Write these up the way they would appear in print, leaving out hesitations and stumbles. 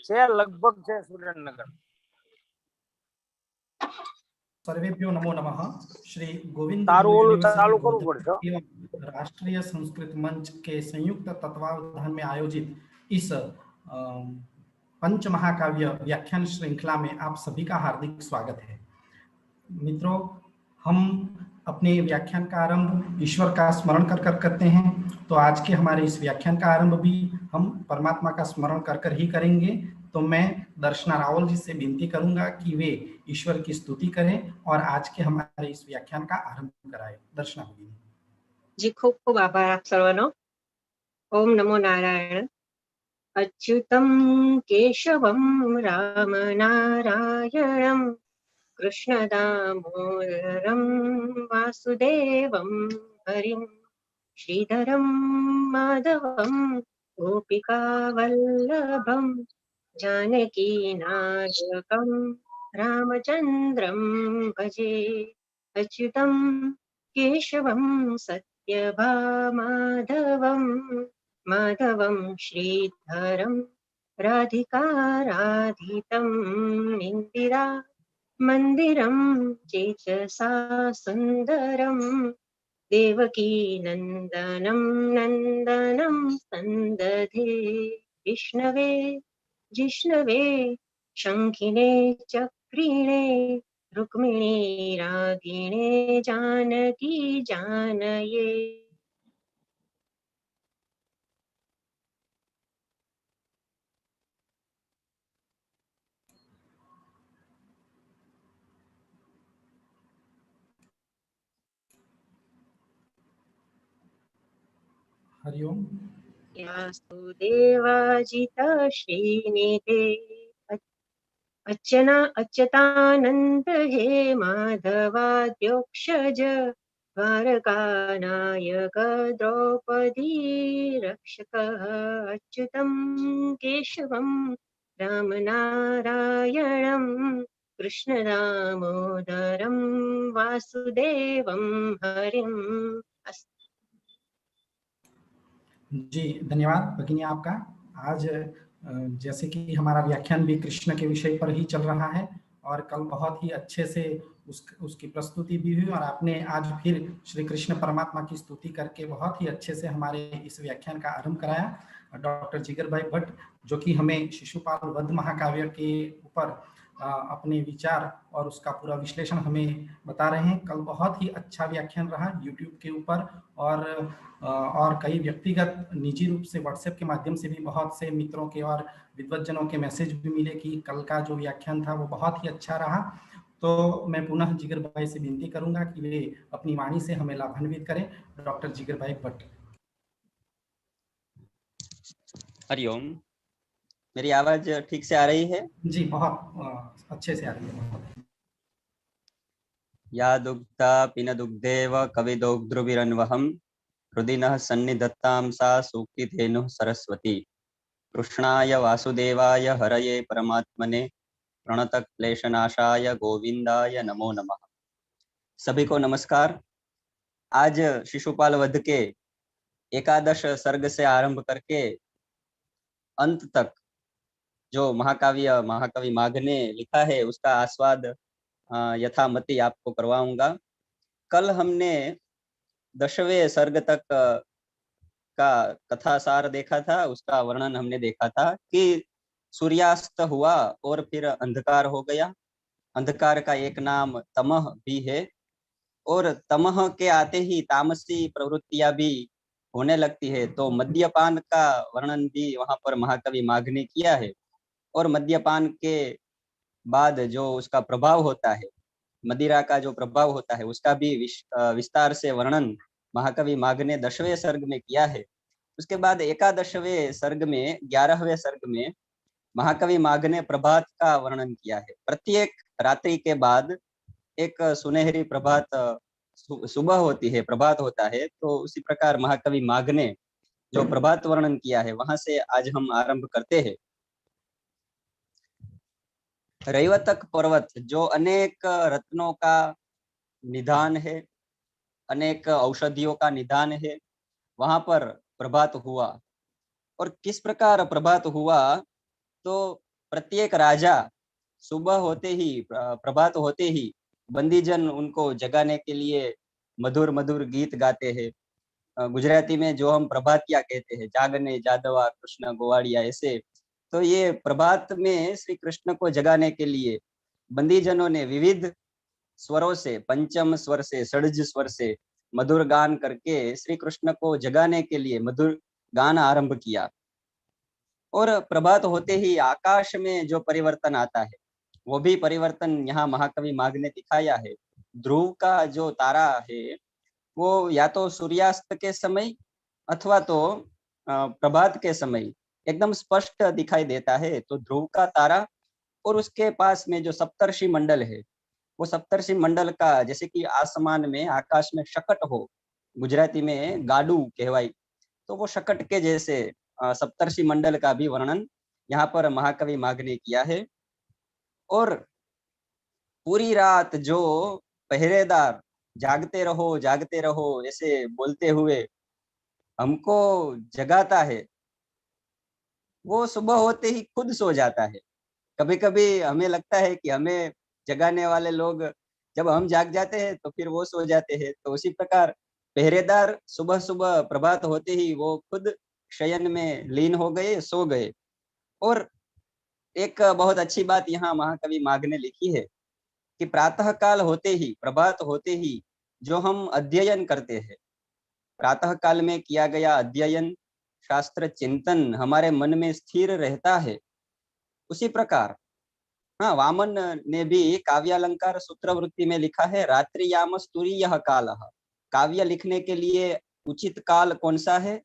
છે લગભગ છે સુરેન્દ્રનગર. सर्वेभ्यो नमो नमः। श्री गोविंद तारू गुरु ओલું ચાલુ यूनिवर्सिटी કરવું गोधरा પડશે. एवं राष्ट्रीय संस्कृत मंच के संयुक्त तत्वावधान में आयोजित इस पंच महाकाव्य व्याख्यान श्रृंखला में आप सभी का हार्दिक स्वागत है। मित्रों, हम अपने व्याख्यान का आरंभ ईश्वर का स्मरण कर कर करते हैं, तो आज के हमारे इस व्याख्यान का आरंभ भी हम परमात्मा का स्मरण कर कर ही करेंगे। तो मैं दर्शना रावल जी से विनती करूंगा कि वे ईश्वर की स्तुति करें और आज के हमारे इस व्याख्यान का आरंभ कराएं। दर्शना भगिनी जी, खूब खूब आभार आप सर्वनो। ओम नमो नारायण। अच्युतं केशवं राम नारायणं कृष्ण दामोदरं वासुदेवं हरिं श्रीधरं माधवं गोपिका वल्लभं जानकीनायकं रामचन्द्रं भजे। अच्युतं केशवं सत्यभामाधवं माधवं श्रीधरं राधिकाराधितं इन्दिरा मन्दिरं चेतसा सुन्दरं देवकी नन्दनं नन्दनं सन्दधे विष्णवे जिष्णवे शङ्खिने चक्रिणे रुक्मिणी रागिणे जानकी जानये। हरिओम। यास्तु देवाजित श्रीनिधे अच्युतानंद हे माधवाद्योक्षज द्वारकानायक द्रौपदी रक्षकः अच्युतं केशवं रामनारायणं कृष्णदामोदरं वासुदेवं हरिम्। जी, धन्यवाद भगिनी आपका। आज जैसे कि हमारा व्याख्यान भी कृष्ण के विषय पर ही चल रहा है और कल बहुत ही अच्छे से उसकी प्रस्तुति भी हुई और आपने आज फिर श्री कृष्ण परमात्मा की स्तुति करके बहुत ही अच्छे से हमारे इस व्याख्यान का आरंभ कराया। डॉक्टर जिगर भाई भट्ट, जो कि हमें शिशुपाल वध महाकाव्य के ऊपर अपने विचार और उसका पूरा विश्लेषण हमें बता रहे हैं। कल बहुत ही अच्छा व्याख्यान रहा यूट्यूब के ऊपर और कई व्यक्तिगत निजी रूप से व्हाट्सएप के माध्यम से भी बहुत से मित्रों के और विद्वज्जनों के मैसेज भी मिले कि कल का जो व्याख्यान था वो बहुत ही अच्छा रहा। तो मैं पुनः जिगर भाई से विनती करूंगा कि वे अपनी वाणी से हमें लाभान्वित करें। डॉक्टर जिगर भाई भट्ट। हरिओम। मेरी आवाज ठीक से आ रही है? जी, बहुत अच्छे से आ रही है। या दुग्धा पिन दुग्धेव कविदोग्ध्रुविरन्वहम् हृदिनः सन्निधत्तां सा सूक्तिधेनुः सरस्वती। कृष्णाय वासुदेवाय हरये परमात्मने प्रणतक्लेशनाशाय गोविंदाय नमो नमः। सभी को नमस्कार। आज शिशुपाल वध के एकादश सर्ग से आरंभ करके अंत तक जो महाकवि माघ ने लिखा है उसका आस्वाद यथामति आपको करवाऊंगा। कल हमने 10वें सर्ग तक का कथा सार देखा था, उसका वर्णन हमने देखा था कि सूर्यास्त हुआ और फिर अंधकार हो गया। अंधकार का एक नाम तमह भी है और तमह के आते ही तामसी प्रवृत्तियां भी होने लगती है। तो मद्यपान का वर्णन भी वहां पर महाकवि माघ ने किया है और मद्यपान के बाद जो उसका प्रभाव होता है, मदिरा का जो प्रभाव होता है, उसका भी विस्तार से वर्णन महाकवि माघ ने 10वें सर्ग में किया है। उसके बाद 11वें सर्ग में 11वें सर्ग में महाकवि माघ ने प्रभात का वर्णन किया है। प्रत्येक रात्रि के बाद एक सुनहरी प्रभात सुबह होती है, प्रभात होता है। तो उसी प्रकार महाकवि माघ ने जो प्रभात वर्णन किया है वहां से आज हम आरंभ करते हैं। रैवतक पर्वत जो अनेक रत्नों का निधान है, अनेक औषधियों का निधान है, वहां पर प्रभात हुआ। और किस प्रकार प्रभात हुआ, तो प्रत्येक राजा सुबह होते ही प्रभात होते ही बंदीजन उनको जगाने के लिए मधुर मधुर गीत गाते हैं। गुजराती में जो हम प्रभातिया कहते हैं, जागने जादवा कृष्ण गोवाड़िया, ऐसे। तो ये प्रभात में श्री कृष्ण को जगाने के लिए बंदीजनों ने विविध स्वरों से, पंचम स्वर से, षड्ज स्वर से मधुर गान करके श्री कृष्ण को जगाने के लिए मधुर गान आरंभ किया। और प्रभात होते ही आकाश में जो परिवर्तन आता है, वो भी परिवर्तन यहाँ महाकवि माघ ने दिखाया है। ध्रुव का जो तारा है वो या तो सूर्यास्त के समय अथवा तो प्रभात के समय एकदम स्पष्ट दिखाई देता है। तो ध्रुव का तारा और उसके पास में जो सप्तर्षि मंडल है, वो सप्तर्षि मंडल का, जैसे कि आसमान में, आकाश में शकट हो, गुजराती में गाडू कहवाई, तो वो शकट के जैसे सप्तर्षि मंडल का भी वर्णन यहाँ पर महाकवि माघ ने किया है। और पूरी रात जो पहरेदार जागते रहो ऐसे बोलते हुए हमको जगाता है, वो सुबह होते ही खुद सो जाता है। कभी कभी हमें लगता है कि हमें जगाने वाले लोग, जब हम जाग जाते हैं तो फिर वो सो जाते हैं। तो उसी प्रकार पहरेदार सुबह सुबह प्रभात होते ही वो खुद शयन में लीन हो गए, सो गए। और एक बहुत अच्छी बात यहाँ महाकवि माघ ने लिखी है कि प्रातः काल होते ही, प्रभात होते ही जो हम अध्ययन करते हैं, प्रातः काल में किया गया अध्ययन, शास्त्र चिंतन हमारे मन में स्थिर रहता है। उसी प्रकार हाँ, वामन ने भी काव्यालंकार सूत्रवृत्ति में लिखा है, रात्रि याम स्तुरीयः कालः। काव्य लिखने के लिए उचित काल कौन सा है?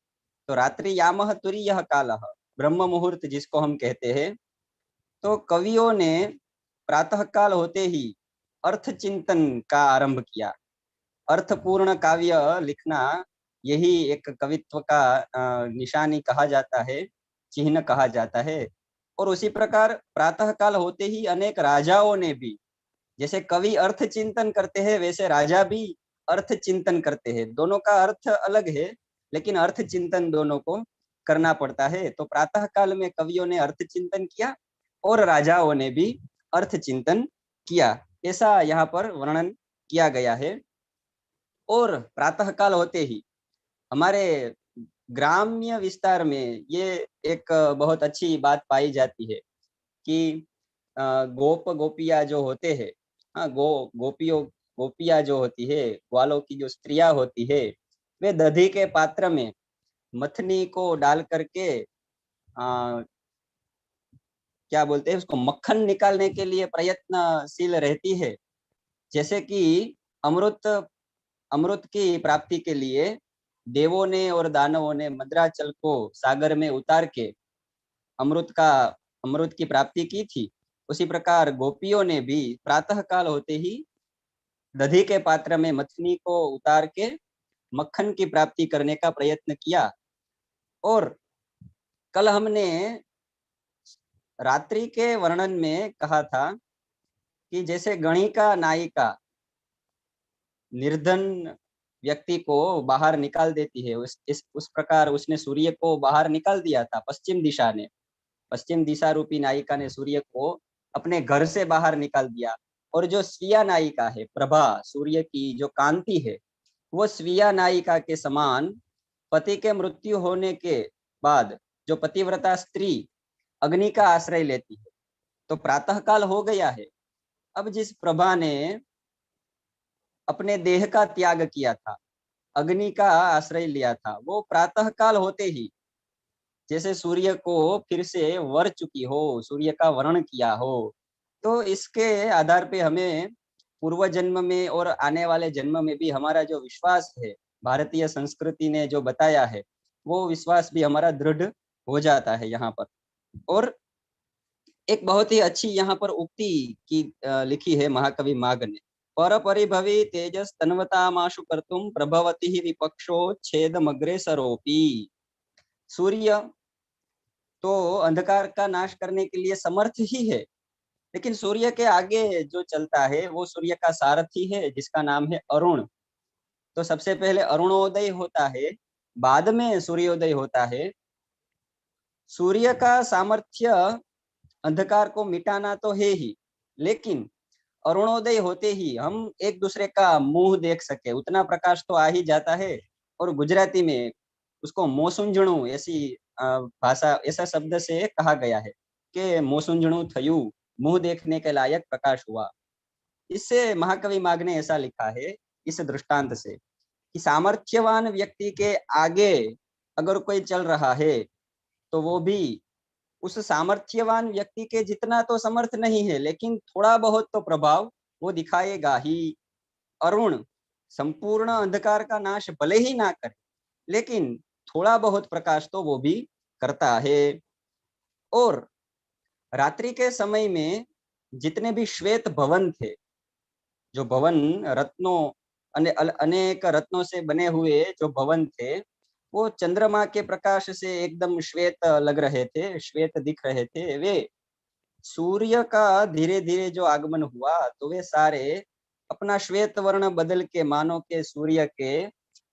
तो रात्रि यामः तुरीयः कालः, ब्रह्म मुहूर्त जिसको हम कहते हैं। तो कवियों ने प्रातः काल होते ही अर्थ चिंतन का आरंभ किया। अर्थपूर्ण काव्य लिखना यही एक कवित्व का निशानी कहा जाता है, चिन्ह कहा जाता है। और उसी प्रकार प्रातः काल होते ही अनेक राजाओं ने भी, जैसे कवि अर्थ चिंतन करते हैं वैसे राजा भी अर्थ चिंतन करते हैं। दोनों का अर्थ अलग है, लेकिन अर्थ चिंतन दोनों को करना पड़ता है। तो प्रातः काल में कवियों ने अर्थ चिंतन किया और राजाओं ने भी अर्थ चिंतन किया, ऐसा यहाँ पर वर्णन किया गया है। और प्रातः काल होते ही हमारे ग्राम्य विस्तार में ये एक बहुत अच्छी बात पाई जाती है कि गोप गोपिया जो होते हैं, हाँ, गोपिया जो होती है, ग्वालों की जो स्त्रियां होती है, वे दधी के पात्र में मथनी को डाल करके क्या बोलते हैं उसको, मक्खन निकालने के लिए प्रयत्नशील रहती है। जैसे कि अमृत की प्राप्ति के लिए देवों ने और दानवों ने मद्राचल को सागर में उतार के अमृत की प्राप्ति की थी। उसी प्रकार गोपियों ने भी प्रातः काल होते ही दधी के पात्र में मथनी को उतार के मक्खन की प्राप्ति करने का प्रयत्न किया। और कल हमने रात्रि के वर्णन में कहा था कि जैसे गणिका नायिका निर्धन व्यक्ति को बाहर निकाल देती है, उस प्रकार उसने सूर्य को बाहर निकाल दिया था। पश्चिम दिशा रूपी नायिका ने सूर्य को अपने घर से बाहर निकाल दिया। और जो स्वीया नायिका है, प्रभा, सूर्य की जो कांति है, वो स्वीया नायिका के समान पति के मृत्यु होने के बाद जो पतिव्रता स्त्री अग्नि का आश्रय लेती है। तो प्रातः काल हो गया है, अब जिस प्रभा ने अपने देह का त्याग किया था, अग्नि का आश्रय लिया था, वो प्रातः काल होते ही जैसे सूर्य को फिर से वर चुकी हो, सूर्य का वर्ण किया हो। तो इसके आधार पे हमें पूर्व जन्म में और आने वाले जन्म में भी हमारा जो विश्वास है, भारतीय संस्कृति ने जो बताया है, वो विश्वास भी हमारा दृढ़ हो जाता है यहाँ पर। और एक बहुत ही अच्छी यहाँ पर उक्ति की लिखी है महाकवि माघ ने, पर परिभवी तेजस तन्वतामाशु कर्तुम प्रभवति ही विपक्षो छेदमग्रेसरोपी। सूर्य तो अंधकार का नाश करने के लिए समर्थ ही है, लेकिन सूर्य के आगे जो चलता है वो सूर्य का सारथी है, जिसका नाम है अरुण। तो सबसे पहले अरुणोदय होता है, बाद में सूर्योदय होता है। सूर्य का सामर्थ्य अंधकार को मिटाना तो है ही, लेकिन अरुणोदय होते ही हम एक दूसरे का मुंह देख सके उतना प्रकाश तो आ ही जाता है। और गुजराती में उसको मोसुंजणु ऐसी भाषा, ऐसा शब्द से कहा गया है कि मोसुंजणु थयु, मुंह देखने के लायक प्रकाश हुआ। इससे महाकवि माघ ने ऐसा लिखा है इस दृष्टांत से कि सामर्थ्यवान व्यक्ति के आगे अगर कोई चल रहा है तो वो भी उस सामर्थ्यवान व्यक्ति के जितना तो समर्थ नहीं है, लेकिन थोड़ा बहुत तो प्रभाव वो दिखाएगा ही। अरुण संपूर्ण अंधकार का नाश भले ही ना करे, लेकिन थोड़ा बहुत प्रकाश तो वो भी करता है। और रात्रि के समय में जितने भी श्वेत भवन थे, जो भवन रत्नों अनेक रत्नों से बने हुए जो भवन थे, वो चंद्रमा के प्रकाश से एकदम श्वेत लग रहे थे, श्वेत दिख रहे थे। वे सूर्य का धीरे धीरे जो आगमन हुआ तो वे सारे अपना श्वेत वर्ण बदल के मानो के सूर्य के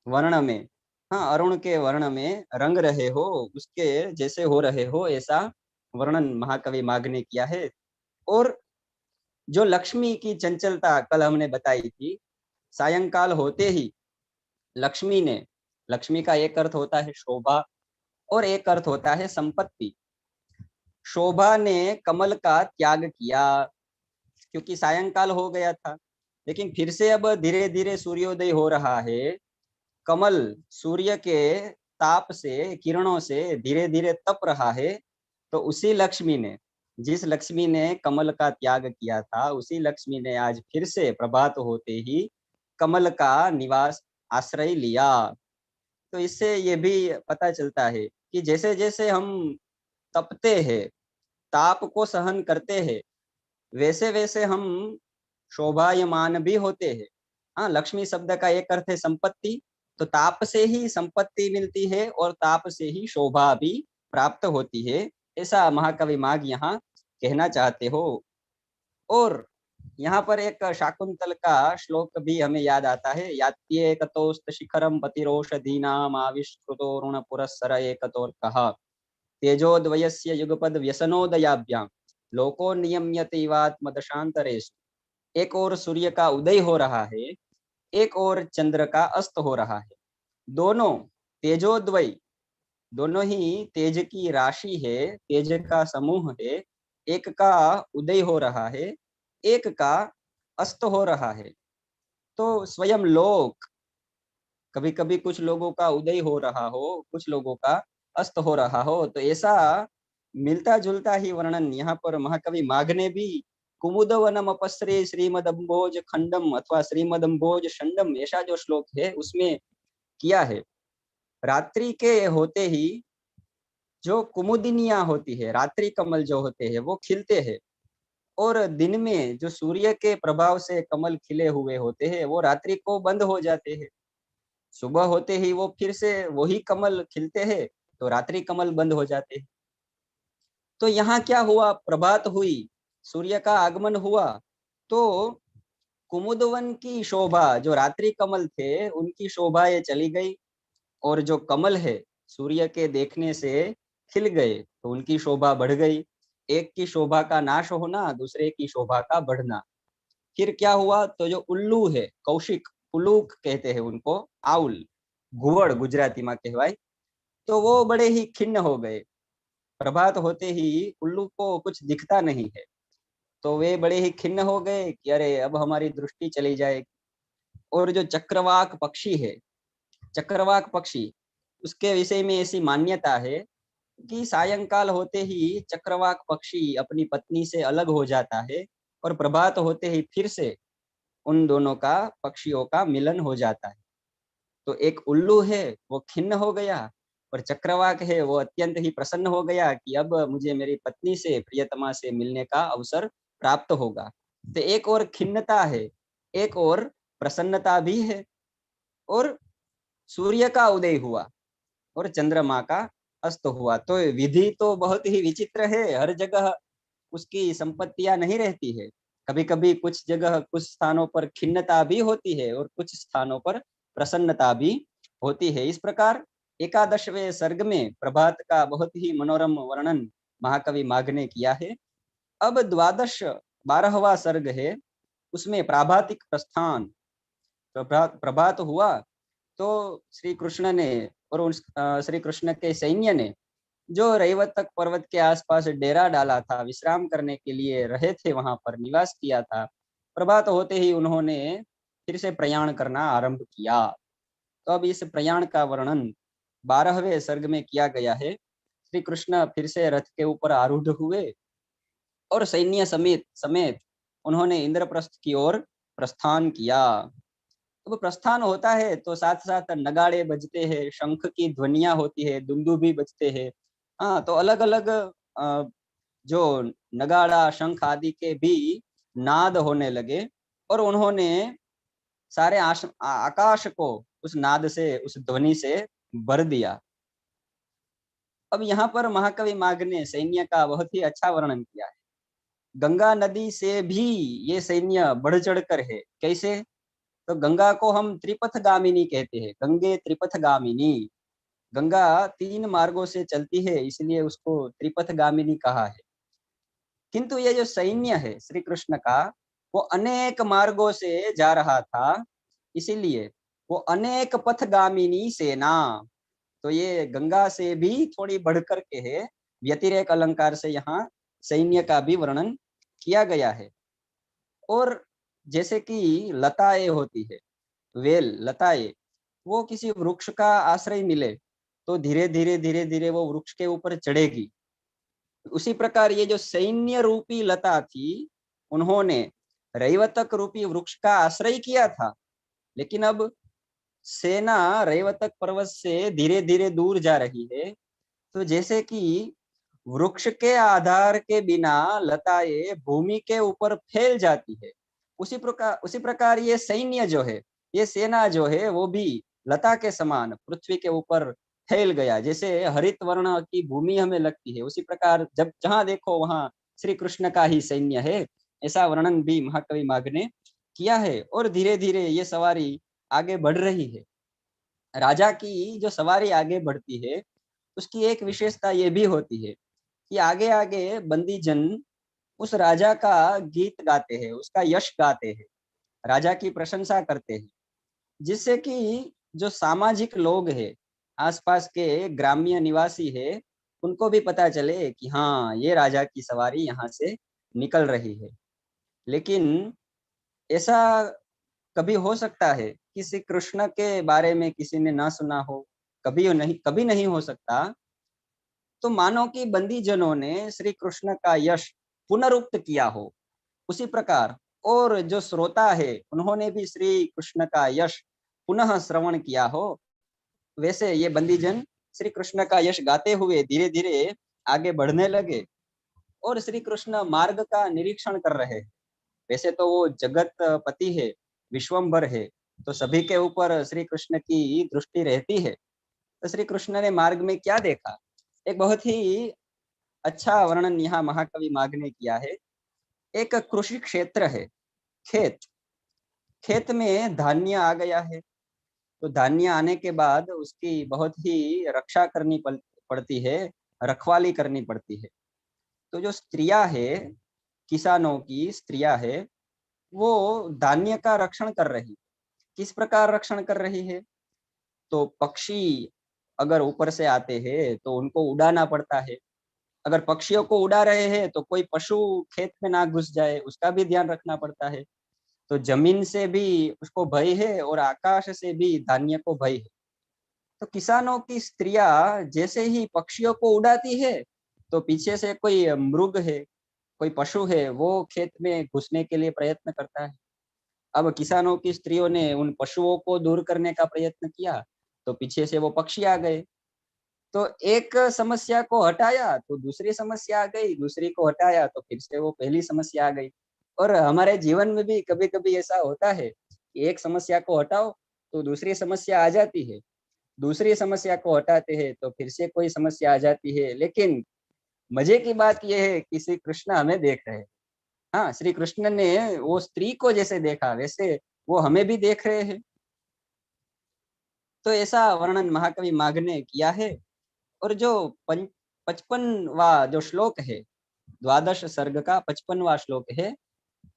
वर्ण में, हाँ, अरुण के वर्ण में रंग रहे हो, उसके जैसे हो रहे हो, ऐसा वर्णन महाकवि माघ ने किया है। और जो लक्ष्मी की चंचलता कल हमने बताई थी, सायंकाल होते ही लक्ष्मी का एक अर्थ होता है शोभा और एक अर्थ होता है संपत्ति। शोभा ने कमल का त्याग किया क्योंकि सायंकाल हो गया था, लेकिन फिर से अब धीरे धीरे सूर्योदय हो रहा है। कमल सूर्य के ताप से, किरणों से धीरे धीरे तप रहा है। तो उसी लक्ष्मी ने, जिस लक्ष्मी ने कमल का त्याग किया था, उसी लक्ष्मी ने आज फिर से प्रभात होते ही कमल का निवास आश्रय लिया। तो इससे ये भी पता चलता है कि जैसे जैसे हम तपते हैं, ताप को सहन करते हैं, वैसे वैसे हम शोभायमान भी होते हैं। हाँ, लक्ष्मी शब्द का एक अर्थ है संपत्ति, तो ताप से ही संपत्ति मिलती है और ताप से ही शोभा भी प्राप्त होती है, ऐसा महाकवि माघ यहाँ कहना चाहते हो। और यहाँ पर एक शाकुंतल का श्लोक भी हमें याद आता है, यात्येकतोस्त शिखरम पतिरोषधीनाम आविष्कृतो ऋण पुरस्सर एकतोर कहा तेजोद्वयस्य युगपद व्यसनोदयाभ्याम लोको नियम्यतेवात्मदशांतरेषु। एक और सूर्य का उदय हो रहा है, एक और चंद्र का अस्त हो रहा है। दोनों तेजोद्वय, दोनों ही तेज की राशि है, तेज का समूह है। एक का उदय हो रहा है, एक का अस्त हो रहा है। तो स्वयं लोक, कभी कभी कुछ लोगों का उदय हो रहा हो, कुछ लोगों का अस्त हो रहा हो, तो ऐसा मिलता जुलता ही वर्णन यहाँ पर महाकवि माघ ने भी कुमुदवनम अपस्रे श्रीमदम्भोज खंडम अथवा श्रीमदम्भोज शंडम, ऐसा जो श्लोक है उसमें किया है। रात्रि के होते ही जो कुमुदिनियां होती है, रात्रि कमल जो होते हैं वो खिलते हैं, और दिन में जो सूर्य के प्रभाव से कमल खिले हुए होते हैं वो रात्रि को बंद हो जाते हैं। सुबह होते ही वो फिर से वही कमल खिलते हैं, तो रात्रि कमल बंद हो जाते हैं। तो यहाँ क्या हुआ, प्रभात हुई, सूर्य का आगमन हुआ, तो कुमुदवन की शोभा, जो रात्रि कमल थे उनकी शोभा ये चली गई, और जो कमल है सूर्य के देखने से खिल गए तो उनकी शोभा बढ़ गई। एक की शोभा का नाश होना, दूसरे की शोभा का बढ़ना। फिर क्या हुआ, तो जो उल्लू है, कौशिक, उलूक कहते हैं उनको, आउल, घुवड़ गुजराती में कहवाय, तो वो बड़े ही खिन्न हो गए। प्रभात होते ही उल्लू को कुछ दिखता नहीं है, तो वे बड़े ही खिन्न हो गए कि अरे अब हमारी दृष्टि चली जाएगी। और जो चक्रवाक पक्षी है, चक्रवाक पक्षी, उसके विषय में ऐसी मान्यता है कि सायंकाल होते ही चक्रवाक पक्षी अपनी पत्नी से अलग हो जाता है और प्रभात होते ही फिर से उन दोनों का, पक्षियों का मिलन हो जाता है। तो एक उल्लू है वो खिन्न हो गया, और चक्रवाक है वो अत्यंत ही प्रसन्न हो गया कि अब मुझे मेरी पत्नी से, प्रियतमा से मिलने का अवसर प्राप्त होगा। तो एक और खिन्नता है, एक और प्रसन्नता भी है। और सूर्य का उदय हुआ और चंद्रमा का अस्त हुआ। तो विधि तो बहुत ही विचित्र है, हर जगह उसकी संपत्तियां नहीं रहती है। कभी कभी कुछ जगह, कुछ स्थानों पर खिन्नता भी होती है और कुछ स्थानों पर प्रसन्नता भी होती है। इस प्रकार 11वें सर्ग में प्रभात का बहुत ही मनोरम वर्णन महाकवि माघ ने किया है। अब 12वां सर्ग है, उसमें प्राभातिक प्रस्थान, प्रभात हुआ तो श्री कृष्ण ने और श्री कृष्ण के सैन्य ने जो रैवतक पर्वत के आसपास डेरा डाला था, विश्राम करने के लिए रहे थे, वहां पर निवास किया था, प्रभात होते ही उन्होंने फिर से प्रयाण करना आरंभ किया। तो अब इस प्रयाण का वर्णन 12वें सर्ग में किया गया है। श्री कृष्ण फिर से रथ के ऊपर आरूढ़ हुए और सैन्य समेत समेत उन्होंने इंद्रप्रस्थ की ओर प्रस्थान किया। अब प्रस्थान होता है तो साथ साथ नगाड़े बजते हैं, शंख की ध्वनियां होती है, दुंदुभी बजते हैं। हाँ, तो अलग अलग जो नगाड़ा शंख आदि के भी नाद होने लगे और उन्होंने सारे आकाश को उस नाद से, उस ध्वनि से भर दिया। अब यहाँ पर महाकवि माघ ने सैन्य का बहुत ही अच्छा वर्णन किया है। गंगा नदी से भी ये सैन्य बढ़ चढ़ कर है। कैसे? तो गंगा को हम त्रिपथगामिनी कहते हैं, गंगे त्रिपथगामिनी। गंगा 3 मार्गों से चलती है, इसलिए उसको त्रिपथगामिनी कहा है। किंतु ये जो सैन्य है श्री कृष्ण का, वो अनेक मार्गों से जा रहा था, इसीलिए वो अनेक पथगामिनी सेना। तो ये गंगा से भी थोड़ी बढ़कर के है, व्यतिरेक अलंकार से यहाँ सैन्य का भी वर्णन किया गया है। और जैसे कि लताएं होती है, वेल लताएं, वो किसी वृक्ष का आश्रय मिले तो धीरे धीरे वो वृक्ष के ऊपर चढ़ेगी। उसी प्रकार ये जो सैन्य रूपी लता थी, उन्होंने रैवतक रूपी वृक्ष का आश्रय किया था, लेकिन अब सेना रैवतक पर्वत से धीरे धीरे दूर जा रही है। तो जैसे कि वृक्ष के आधार के बिना लताएं भूमि के ऊपर फैल जाती है, उसी प्रकार ये सैन्य जो है, ये सेना जो है, वो भी लता के समान पृथ्वी के ऊपर फैल गया। जैसे हरित वर्ण की भूमि हमें लगती है, उसी प्रकार जब जहां देखो वहां श्री कृष्ण का ही सैन्य है, ऐसा वर्णन भी महाकवि माघ ने किया है। और धीरे धीरे ये सवारी आगे बढ़ रही है। राजा की जो सवारी आगे बढ़ती है, उसकी एक विशेषता ये भी होती है कि आगे आगे बंदी जन उस राजा का गीत गाते हैं, उसका यश गाते हैं, राजा की प्रशंसा करते हैं, जिससे कि जो सामाजिक लोग हैं, आसपास के ग्राम्य निवासी है, उनको भी पता चले कि हाँ, ये राजा की सवारी यहाँ से निकल रही है। लेकिन ऐसा कभी हो सकता है किसी कृष्ण के बारे में किसी ने ना सुना हो? कभी नहीं हो सकता। तो मानो कि बंदी जनों ने श्री कृष्ण का यश पुनरुक्त किया हो, उसी प्रकार और जो श्रोता है, उन्होंने भी श्री कृष्ण का यश पुनः श्रवण किया हो, वैसे ये बंदीजन श्री कृष्ण का यश गाते हुए धीरे धीरे आगे बढ़ने लगे और श्री कृष्ण मार्ग का निरीक्षण कर रहे हैं। वैसे तो वो जगत पति है, विश्वम्भर है, तो सभी के ऊपर श्री कृष्ण की दृष्टि रहती है। तो श्री कृष्ण ने मार्ग में क्या देखा, एक बहुत ही अच्छा वर्णन यहाँ महाकवि माघ ने किया है। एक कृषि क्षेत्र है, खेत में धान्य आ गया है। तो धान्य आने के बाद उसकी बहुत ही रक्षा करनी पड़ती है, रखवाली करनी पड़ती है। तो जो स्त्रियां है, किसानों की स्त्रियां है, वो धान्य का रक्षण कर रही। किस प्रकार रक्षण कर रही है? तो पक्षी अगर ऊपर से आते हैं तो उनको उड़ाना पड़ता है। अगर पक्षियों को उड़ा रहे हैं तो कोई पशु खेत में ना घुस जाए, उसका भी ध्यान रखना पड़ता है। तो जमीन से भी उसको भय है और आकाश से भी धान्य को भय है। तो किसानों की स्त्रियां जैसे ही पक्षियों को उड़ाती है, तो पीछे से कोई मृग है, कोई पशु है, वो खेत में घुसने के लिए प्रयत्न करता है। अब किसानों की स्त्रियों ने उन पशुओं को दूर करने का प्रयत्न किया, तो पीछे से वो पक्षी आ गए। तो एक समस्या को हटाया तो दूसरी समस्या आ गई, दूसरी को हटाया तो फिर से वो पहली समस्या आ गई। और हमारे जीवन में भी कभी कभी ऐसा होता है कि एक समस्या को हटाओ तो दूसरी समस्या आ जाती है, दूसरी समस्या को हटाते हैं तो फिर से कोई समस्या आ जाती है। लेकिन मजे की बात यह है कि श्री कृष्ण हमें देख रहे हैं। हाँ, श्री कृष्ण ने वो स्त्री को जैसे देखा, वैसे वो हमें भी देख रहे हैं। तो ऐसा वर्णन महाकवि माघ ने किया है। और जो 55वां जो श्लोक है, द्वादश सर्ग का 55वां श्लोक है।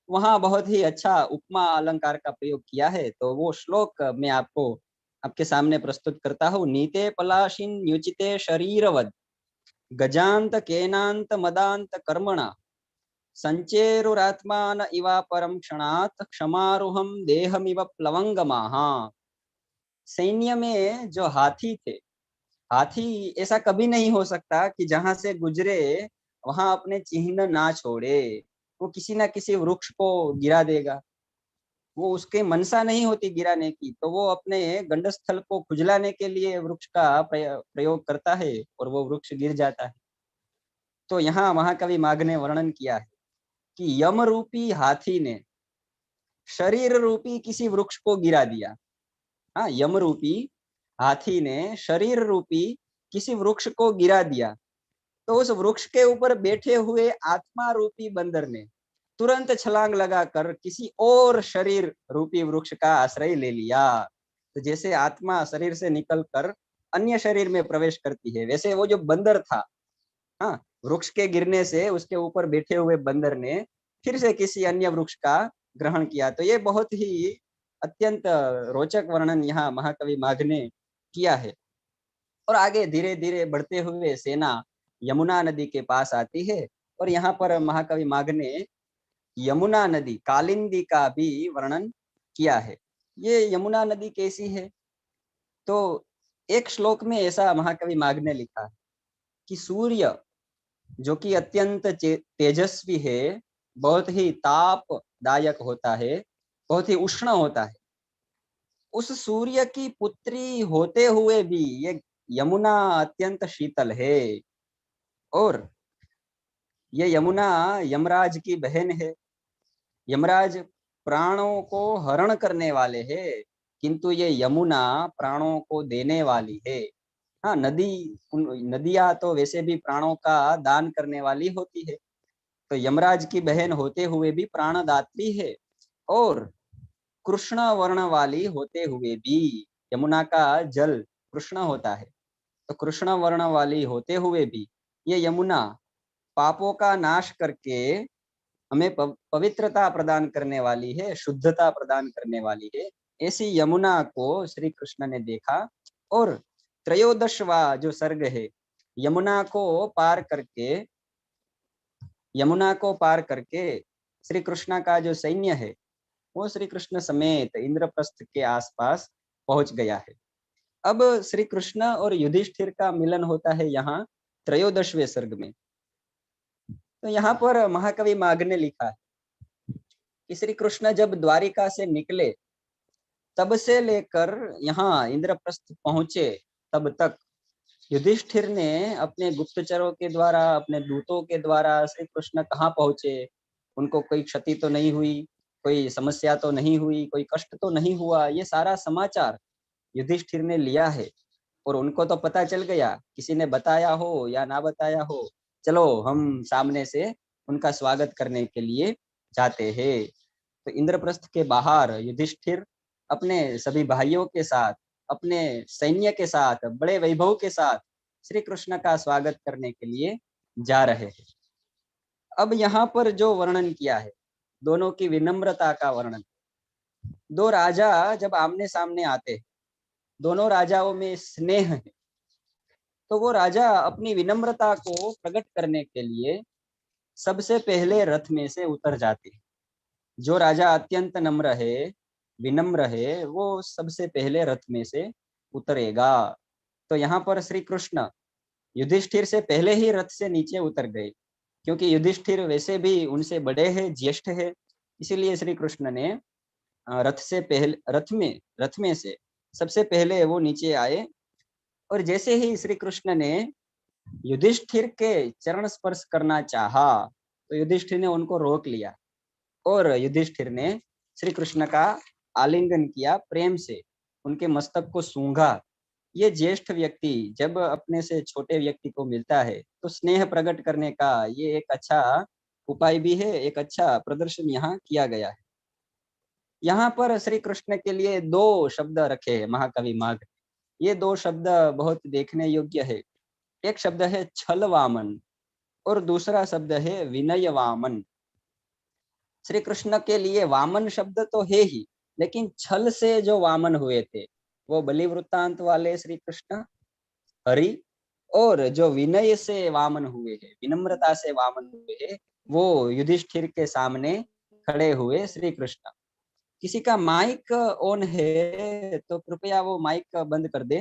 वहां बहुत ही अच्छा उपमा अलंकार का प्रयोग किया है, तो वो श्लोक मैं आपको आपके सामने प्रस्तुत करता हूँ। नीते पलाशिन न्युचिते शरीरवद गजांत केनांत मदांत कर्मणा संचेरुरात्मान इवा परम क्षणात् क्षमारुहम देहमिव प्लवंगमाः। सैन्य में जो हाथी थे, हाथी ऐसा कभी नहीं हो सकता कि जहां से गुजरे वहां अपने चिन्ह ना छोड़े। वो किसी ना किसी वृक्ष को गिरा देगा, वो उसके मनसा नहीं होती गिराने की, तो वो अपने गंडस्थल को खुजलाने के लिए वृक्ष का प्रयोग करता है और वो वृक्ष गिर जाता है। तो यहाँ महाकवि माघ ने वर्णन किया है कि यम रूपी हाथी ने शरीर रूपी किसी वृक्ष को गिरा दिया। हाँ, यम रूपी हाथी ने शरीर रूपी किसी वृक्ष को गिरा दिया, तो उस वृक्ष के ऊपर बैठे हुए आत्मा रूपी बंदर ने तुरंत छलांग लगाकर किसी और शरीर रूपी वृक्ष का आश्रय ले लिया। तो जैसे आत्मा शरीर से निकलकर अन्य शरीर में प्रवेश करती है, वैसे वो जो बंदर था, हाँ, वृक्ष के गिरने से उसके ऊपर बैठे हुए बंदर ने फिर से किसी अन्य वृक्ष का ग्रहण किया। तो ये बहुत ही अत्यंत रोचक वर्णन यहाँ महाकवि माघ ने किया है। और आगे धीरे धीरे बढ़ते हुए सेना यमुना नदी के पास आती है, और यहाँ पर महाकवि माघ ने यमुना नदी कालिंदी का भी वर्णन किया है। ये यमुना नदी कैसी है? तो एक श्लोक में ऐसा महाकवि माघ ने लिखा कि सूर्य जो कि अत्यंत तेजस्वी है, बहुत ही तापदायक होता है, बहुत ही उष्ण होता है, उस सूर्य की पुत्री होते हुए भी ये यमुना अत्यंत शीतल है। और ये यमुना यमराज की बहन है। यमराज प्राणों को हरण करने वाले हैं, किंतु ये यमुना प्राणों को देने वाली है। हाँ, नदियां तो वैसे भी प्राणों का दान करने वाली होती है, तो यमराज की बहन होते हुए भी प्राणदात्री है। और कृष्ण वर्ण वाली होते हुए भी, यमुना का जल कृष्ण होता है, तो कृष्ण वर्ण वाली होते हुए भी ये यमुना पापों का नाश करके हमें पवित्रता प्रदान करने वाली है, शुद्धता प्रदान करने वाली है। ऐसी यमुना को श्री कृष्ण ने देखा, और त्रयोदशवा जो सर्ग है, यमुना को पार करके श्री कृष्ण का जो सैन्य है वो श्री कृष्ण समेत इंद्रप्रस्थ के आसपास पहुंच गया है। अब श्री कृष्ण और युधिष्ठिर का मिलन होता है यहाँ 13वें सर्ग में। तो यहाँ पर महाकवि माघ ने लिखा है कि श्री कृष्ण जब द्वारिका से निकले तब से लेकर यहाँ इंद्रप्रस्थ पहुंचे तब तक युधिष्ठिर ने अपने गुप्तचरों के द्वारा, अपने दूतों के द्वारा श्री कृष्ण कहाँ पहुंचे, उनको कोई क्षति तो नहीं हुई, कोई समस्या तो नहीं हुई, कोई कष्ट तो नहीं हुआ, ये सारा समाचार युधिष्ठिर ने लिया है। और उनको तो पता चल गया, किसी ने बताया हो या ना बताया हो, चलो हम सामने से उनका स्वागत करने के लिए जाते हैं। तो इंद्रप्रस्थ के बाहर युधिष्ठिर अपने सभी भाइयों के साथ, अपने सैन्य के साथ, बड़े वैभव के साथ श्री कृष्ण का स्वागत करने के लिए जा रहे हैं। अब यहाँ पर जो वर्णन किया है, दोनों की विनम्रता का वर्णन। दो राजा जब आमने सामने आते हैं, दोनों राजाओं में स्नेह है, तो वो राजा अपनी विनम्रता को प्रकट करने के लिए सबसे पहले रथ में से उतर जाते हैं। जो राजा अत्यंत नम्र है, विनम्र है, वो सबसे पहले रथ में से उतरेगा। तो यहाँ पर श्री कृष्ण युधिष्ठिर से पहले ही रथ से नीचे उतर गए, क्योंकि युधिष्ठिर वैसे भी उनसे बड़े हैं, ज्येष्ठ है, इसीलिए श्री कृष्ण ने रथ में से सबसे पहले वो नीचे आए। और जैसे ही श्री कृष्ण ने युधिष्ठिर के चरण स्पर्श करना चाहा, तो युधिष्ठिर ने उनको रोक लिया और युधिष्ठिर ने श्री कृष्ण का आलिंगन किया, प्रेम से उनके मस्तक को सूंघा। ये ज्येष्ठ व्यक्ति जब अपने से छोटे व्यक्ति को मिलता है तो स्नेह प्रकट करने का ये एक अच्छा उपाय भी है, एक अच्छा प्रदर्शन यहाँ किया गया है। यहाँ पर श्री कृष्ण के लिए दो शब्द रखे हैं महाकवि माघ। ये दो शब्द बहुत देखने योग्य है। एक शब्द है छल वामन, और दूसरा शब्द है विनय वामन। श्री कृष्ण के लिए वामन शब्द तो है ही, लेकिन छल से जो वामन हुए थे वो बलि वृत्तांत वाले श्री कृष्ण हरि, और जो विनय से वामन हुए हैं, विनम्रता से वामन हुए हैं, वो युधिष्ठिर के सामने खड़े हुए श्री कृष्ण। किसी का माइक ऑन है तो कृपया वो माइक बंद कर दे।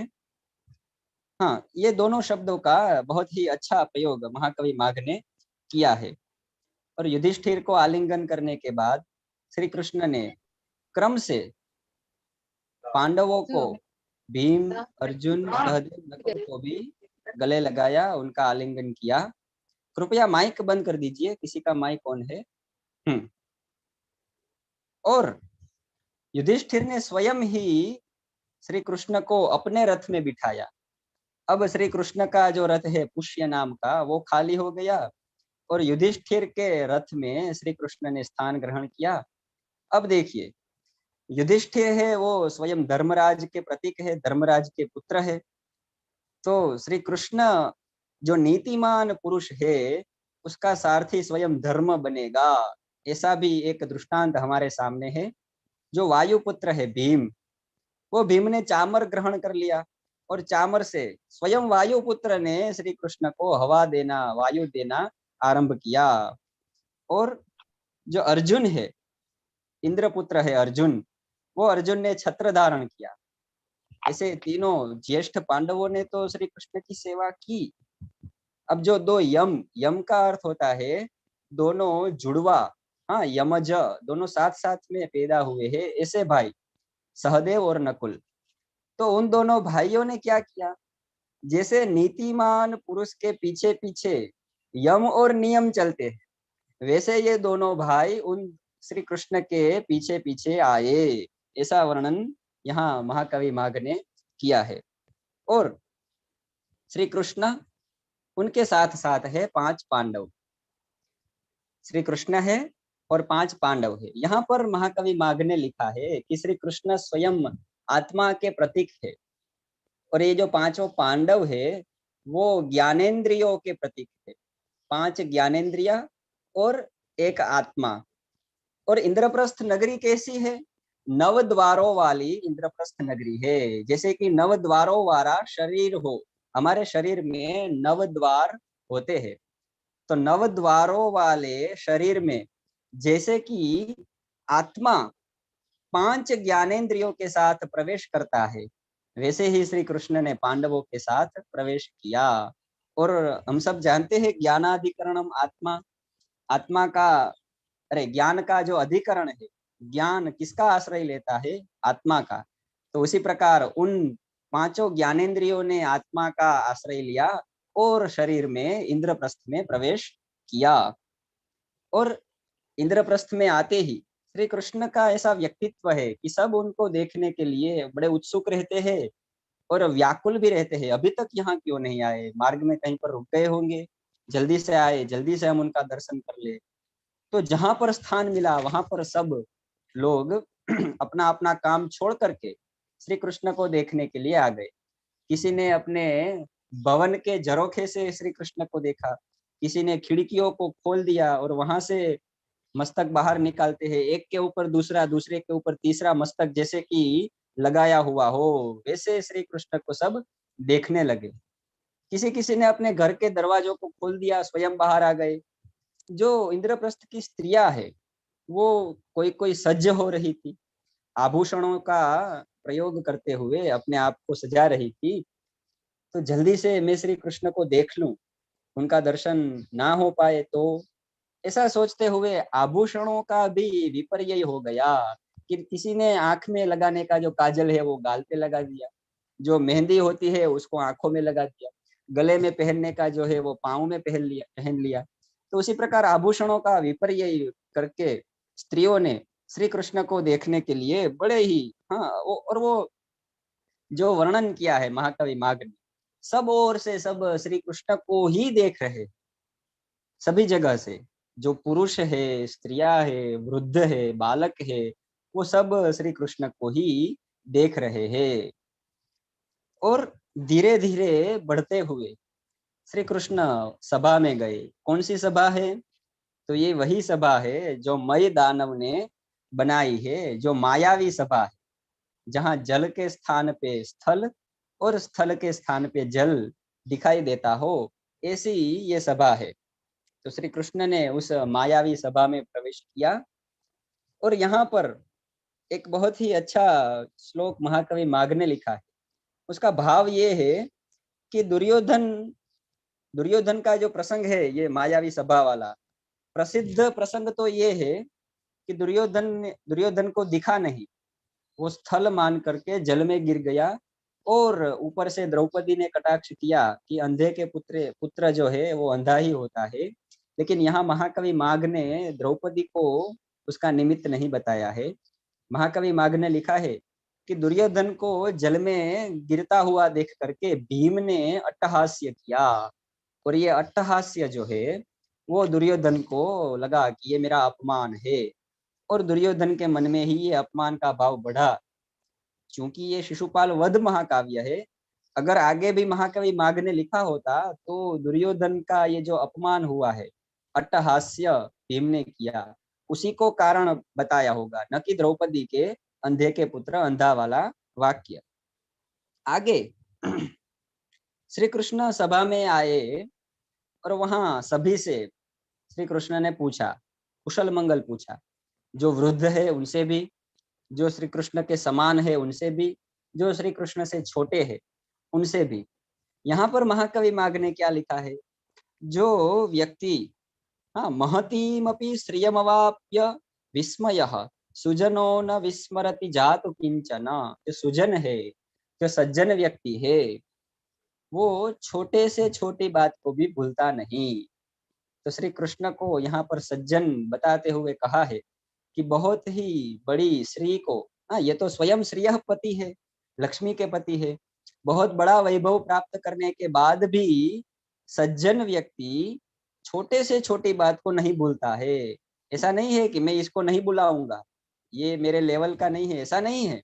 हाँ, ये दोनों शब्दों का बहुत ही अच्छा प्रयोग महाकवि माघ ने किया है। और युधिष्ठिर को आलिंगन करने के बाद श्री कृष्ण ने क्रम से पांडवों को, भीम, अर्जुन, सहदेव, नकुल को भी गले लगाया, उनका आलिंगन किया। कृपया माइक बंद कर दीजिए, किसी का माइक ऑन है। और युधिष्ठिर ने स्वयं ही श्री कृष्ण को अपने रथ में बिठाया। अब श्री कृष्ण का जो रथ है पुष्य नाम का, वो खाली हो गया और युधिष्ठिर के रथ में श्री कृष्ण ने स्थान ग्रहण किया। अब देखिए, युधिष्ठिर है वो स्वयं धर्मराज के प्रतीक है, धर्मराज के पुत्र है। तो श्री कृष्ण जो नीतिमान पुरुष है उसका सारथी स्वयं धर्म बनेगा, ऐसा भी एक दृष्टांत हमारे सामने है। जो वायुपुत्र है भीम, वो भीम ने चामर ग्रहण कर लिया और चामर से स्वयं वायुपुत्र ने श्री कृष्ण को हवा देना, वायु देना आरंभ किया। और जो अर्जुन है, इंद्रपुत्र है अर्जुन, वो अर्जुन ने छत्र धारण किया। ऐसे तीनों ज्येष्ठ पांडवों ने तो श्री कृष्ण की सेवा की। अब जो दो यम, यम का अर्थ होता है दोनों जुड़वा, हाँ यमज, दोनों साथ साथ में पैदा हुए हैं ऐसे भाई सहदेव और नकुल। तो उन दोनों भाइयों ने क्या किया, जैसे नीतिमान पुरुष के पीछे पीछे यम और नियम चलते हैं, वैसे ये दोनों भाई उन श्री कृष्ण के पीछे पीछे आए, ऐसा वर्णन यहाँ महाकवि माघ ने किया है। और श्री कृष्ण, उनके साथ साथ है 5 पांडव। श्री कृष्ण है और 5 पांडव है। यहाँ पर महाकवि माघ ने लिखा है कि श्री कृष्ण स्वयं आत्मा के प्रतीक है और ये जो 5 पांडव है वो ज्ञानेंद्रियों के प्रतीक है। 5 ज्ञानेंद्रिया और एक आत्मा। और इंद्रप्रस्थ नगरी कैसी है, 9 द्वारों वाली इंद्रप्रस्थ नगरी है। जैसे कि 9 द्वारों वाला शरीर हो, हमारे शरीर में 9 द्वार होते हैं, तो 9 द्वारों वाले शरीर में जैसे कि आत्मा 5 ज्ञानेंद्रियों के साथ प्रवेश करता है, वैसे ही श्री कृष्ण ने पांडवों के साथ प्रवेश किया। और हम सब जानते हैं ज्ञानाधिकरणम आत्मा, आत्मा का, अरे ज्ञान का जो अधिकरण है, ज्ञान किसका आश्रय लेता है, आत्मा का। तो उसी प्रकार उन 5 ज्ञानेंद्रियों ने आत्मा का आश्रय लिया और शरीर में इंद्रप्रस्थ में प्रवेश किया। और इंद्रप्रस्थ में आते ही श्री कृष्ण का ऐसा व्यक्तित्व है कि सब उनको देखने के लिए बड़े उत्सुक रहते हैं और व्याकुल भी रहते हैं। अभी तक यहाँ क्यों नहीं आए, मार्ग में कहीं पर रुक गए होंगे, जल्दी से आए, जल्दी से हम उनका दर्शन कर ले। तो जहां पर स्थान मिला वहां पर सब लोग अपना अपना काम छोड़ करके श्री कृष्ण को देखने के लिए आ गए। किसी ने अपने भवन के झरोखे से श्री कृष्ण को देखा, किसी ने खिड़कियों को खोल दिया और वहां से मस्तक बाहर निकालते हैं, एक के ऊपर दूसरा, दूसरे के ऊपर तीसरा मस्तक जैसे कि लगाया हुआ हो, वैसे श्री कृष्ण को सब देखने लगे। किसी किसी ने अपने घर के दरवाजों को खोल दिया, स्वयं बाहर आ गए। जो इंद्रप्रस्थ की स्त्रियां है वो कोई कोई सज्ज हो रही थी, आभूषणों का प्रयोग करते हुए अपने आप को सजा रही थी। तो जल्दी से मैं श्री कृष्ण को देख लूं, उनका दर्शन ना हो पाए तो, ऐसा सोचते हुए आभूषणों का भी विपर्य हो गया कि किसी ने आंख में लगाने का जो काजल है वो गाल पे लगा दिया, जो मेहंदी होती है उसको आंखों में लगा दिया, गले में पहनने का जो है वो पाँव में पहन लिया। तो उसी प्रकार आभूषणों का विपर्य करके स्त्रियों ने श्री कृष्ण को देखने के लिए बड़े ही, हाँ वो जो वर्णन किया है महाकवि माघ ने, सब ओर से सब श्री कृष्ण को ही देख रहे, सभी जगह से, जो पुरुष है, स्त्रियां है, वृद्ध है, बालक है, वो सब श्री कृष्ण को ही देख रहे हैं। और धीरे धीरे बढ़ते हुए श्री कृष्ण सभा में गए। कौन सी सभा है? तो ये वही सभा है जो मय दानव ने बनाई है, जो मायावी सभा है, जहां जल के स्थान पे स्थल और स्थल के स्थान पे जल दिखाई देता हो, ऐसी ये सभा है। तो श्री कृष्ण ने उस मायावी सभा में प्रवेश किया। और यहाँ पर एक बहुत ही अच्छा श्लोक महाकवि माघ ने लिखा है। उसका भाव ये है कि दुर्योधन का जो प्रसंग है, ये मायावी सभा वाला प्रसिद्ध प्रसंग, तो ये है कि दुर्योधन को दिखा नहीं, वो स्थल मान करके जल में गिर गया। और ऊपर से द्रौपदी ने कटाक्ष किया कि अंधे के पुत्र जो है वो अंधा ही होता है। लेकिन यहाँ महाकवि माघ ने द्रौपदी को उसका निमित्त नहीं बताया है। महाकवि माघ ने लिखा है कि दुर्योधन को जल में गिरता हुआ देख करके भीम ने अट्टहास्य किया। और ये अट्टहास्य जो है वो दुर्योधन को लगा कि ये मेरा अपमान है। और दुर्योधन के मन में ही ये अपमान का भाव बढ़ा। क्योंकि ये शिशुपाल वध महाकाव्य है, अगर आगे भी महाकवि माघ ने लिखा होता तो दुर्योधन का ये जो अपमान हुआ है, अट्टहास्य भीम ने किया, उसी को कारण बताया होगा, न कि द्रौपदी के अंधे के पुत्र अंधा वाला वाक्य। आगे श्री कृष्ण सभा में आए और वहां सभी से श्री कृष्ण ने पूछा, कुशल मंगल पूछा। जो वृद्ध है उनसे भी, जो श्री कृष्ण के समान है उनसे भी, जो श्री कृष्ण से छोटे हैं उनसे भी। यहाँ पर महाकवि माघ ने क्या लिखा है? जो व्यक्ति महतीमपि श्रियमवाप्य विस्मयः सुजनो न विस्मरति जातु किंचन। जो सुजन है, जो सज्जन व्यक्ति है, वो छोटे से छोटी बात को भी भूलता नहीं। तो श्री कृष्ण को यहाँ पर सज्जन बताते हुए कहा है कि बहुत ही बड़ी श्री को, ये तो स्वयं श्रीयः पति है, लक्ष्मी के पति है, बहुत बड़ा वैभव प्राप्त करने के बाद भी सज्जन व्यक्ति छोटे से छोटी बात को नहीं भूलता है। ऐसा नहीं है कि मैं इसको नहीं बुलाऊंगा, ये मेरे लेवल का नहीं है, ऐसा नहीं है।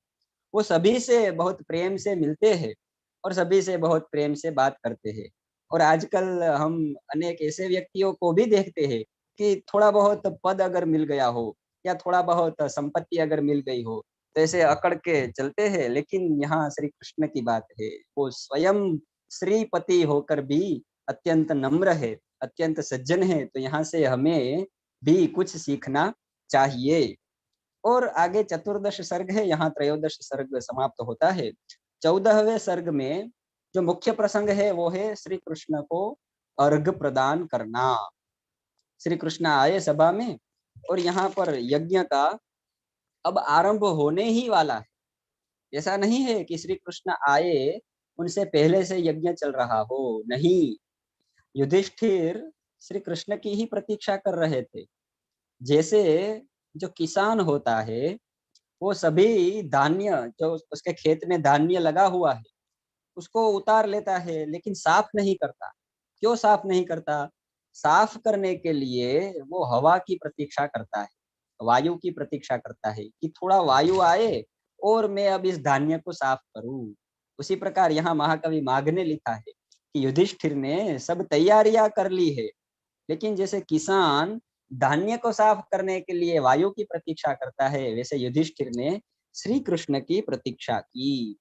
वो सभी से बहुत प्रेम से मिलते हैं और सभी से बहुत प्रेम से बात करते हैं। और आजकल हम अनेक ऐसे व्यक्तियों को भी देखते हैं कि थोड़ा बहुत पद अगर मिल गया हो या थोड़ा बहुत संपत्ति अगर मिल गई हो तो ऐसे अकड़ के चलते हैं। लेकिन यहाँ श्री कृष्ण की बात है, वो स्वयं श्रीपति होकर भी अत्यंत नम्र है, अत्यंत सज्जन है। तो यहाँ से हमें भी कुछ सीखना चाहिए। और आगे चतुर्दश सर्ग है, यहाँ त्रयोदश सर्ग समाप्त होता है। 14वें सर्ग में जो मुख्य प्रसंग है वो है श्री कृष्ण को अर्घ प्रदान करना। श्री कृष्ण आए सभा में और यहाँ पर यज्ञ का अब आरंभ होने ही वाला है। ऐसा नहीं है कि श्री कृष्ण आए उनसे पहले से यज्ञ चल रहा हो, नहीं। युधिष्ठिर श्री कृष्ण की ही प्रतीक्षा कर रहे थे। जैसे जो किसान होता है वो सभी धान्य, जो उसके खेत में धान्य लगा हुआ है, उसको उतार लेता है लेकिन साफ नहीं करता। क्यों साफ नहीं करता? साफ करने के लिए वो हवा की प्रतीक्षा करता है, वायु की प्रतीक्षा करता है कि थोड़ा वायु आए और मैं अब इस धान्य को साफ करूं। उसी प्रकार यहाँ महाकवि माघ ने लिखा है कि युधिष्ठिर ने सब तैयारियां कर ली है, लेकिन जैसे किसान धान्य को साफ करने के लिए वायु की प्रतीक्षा करता है, वैसे युधिष्ठिर ने श्री कृष्ण की प्रतीक्षा की।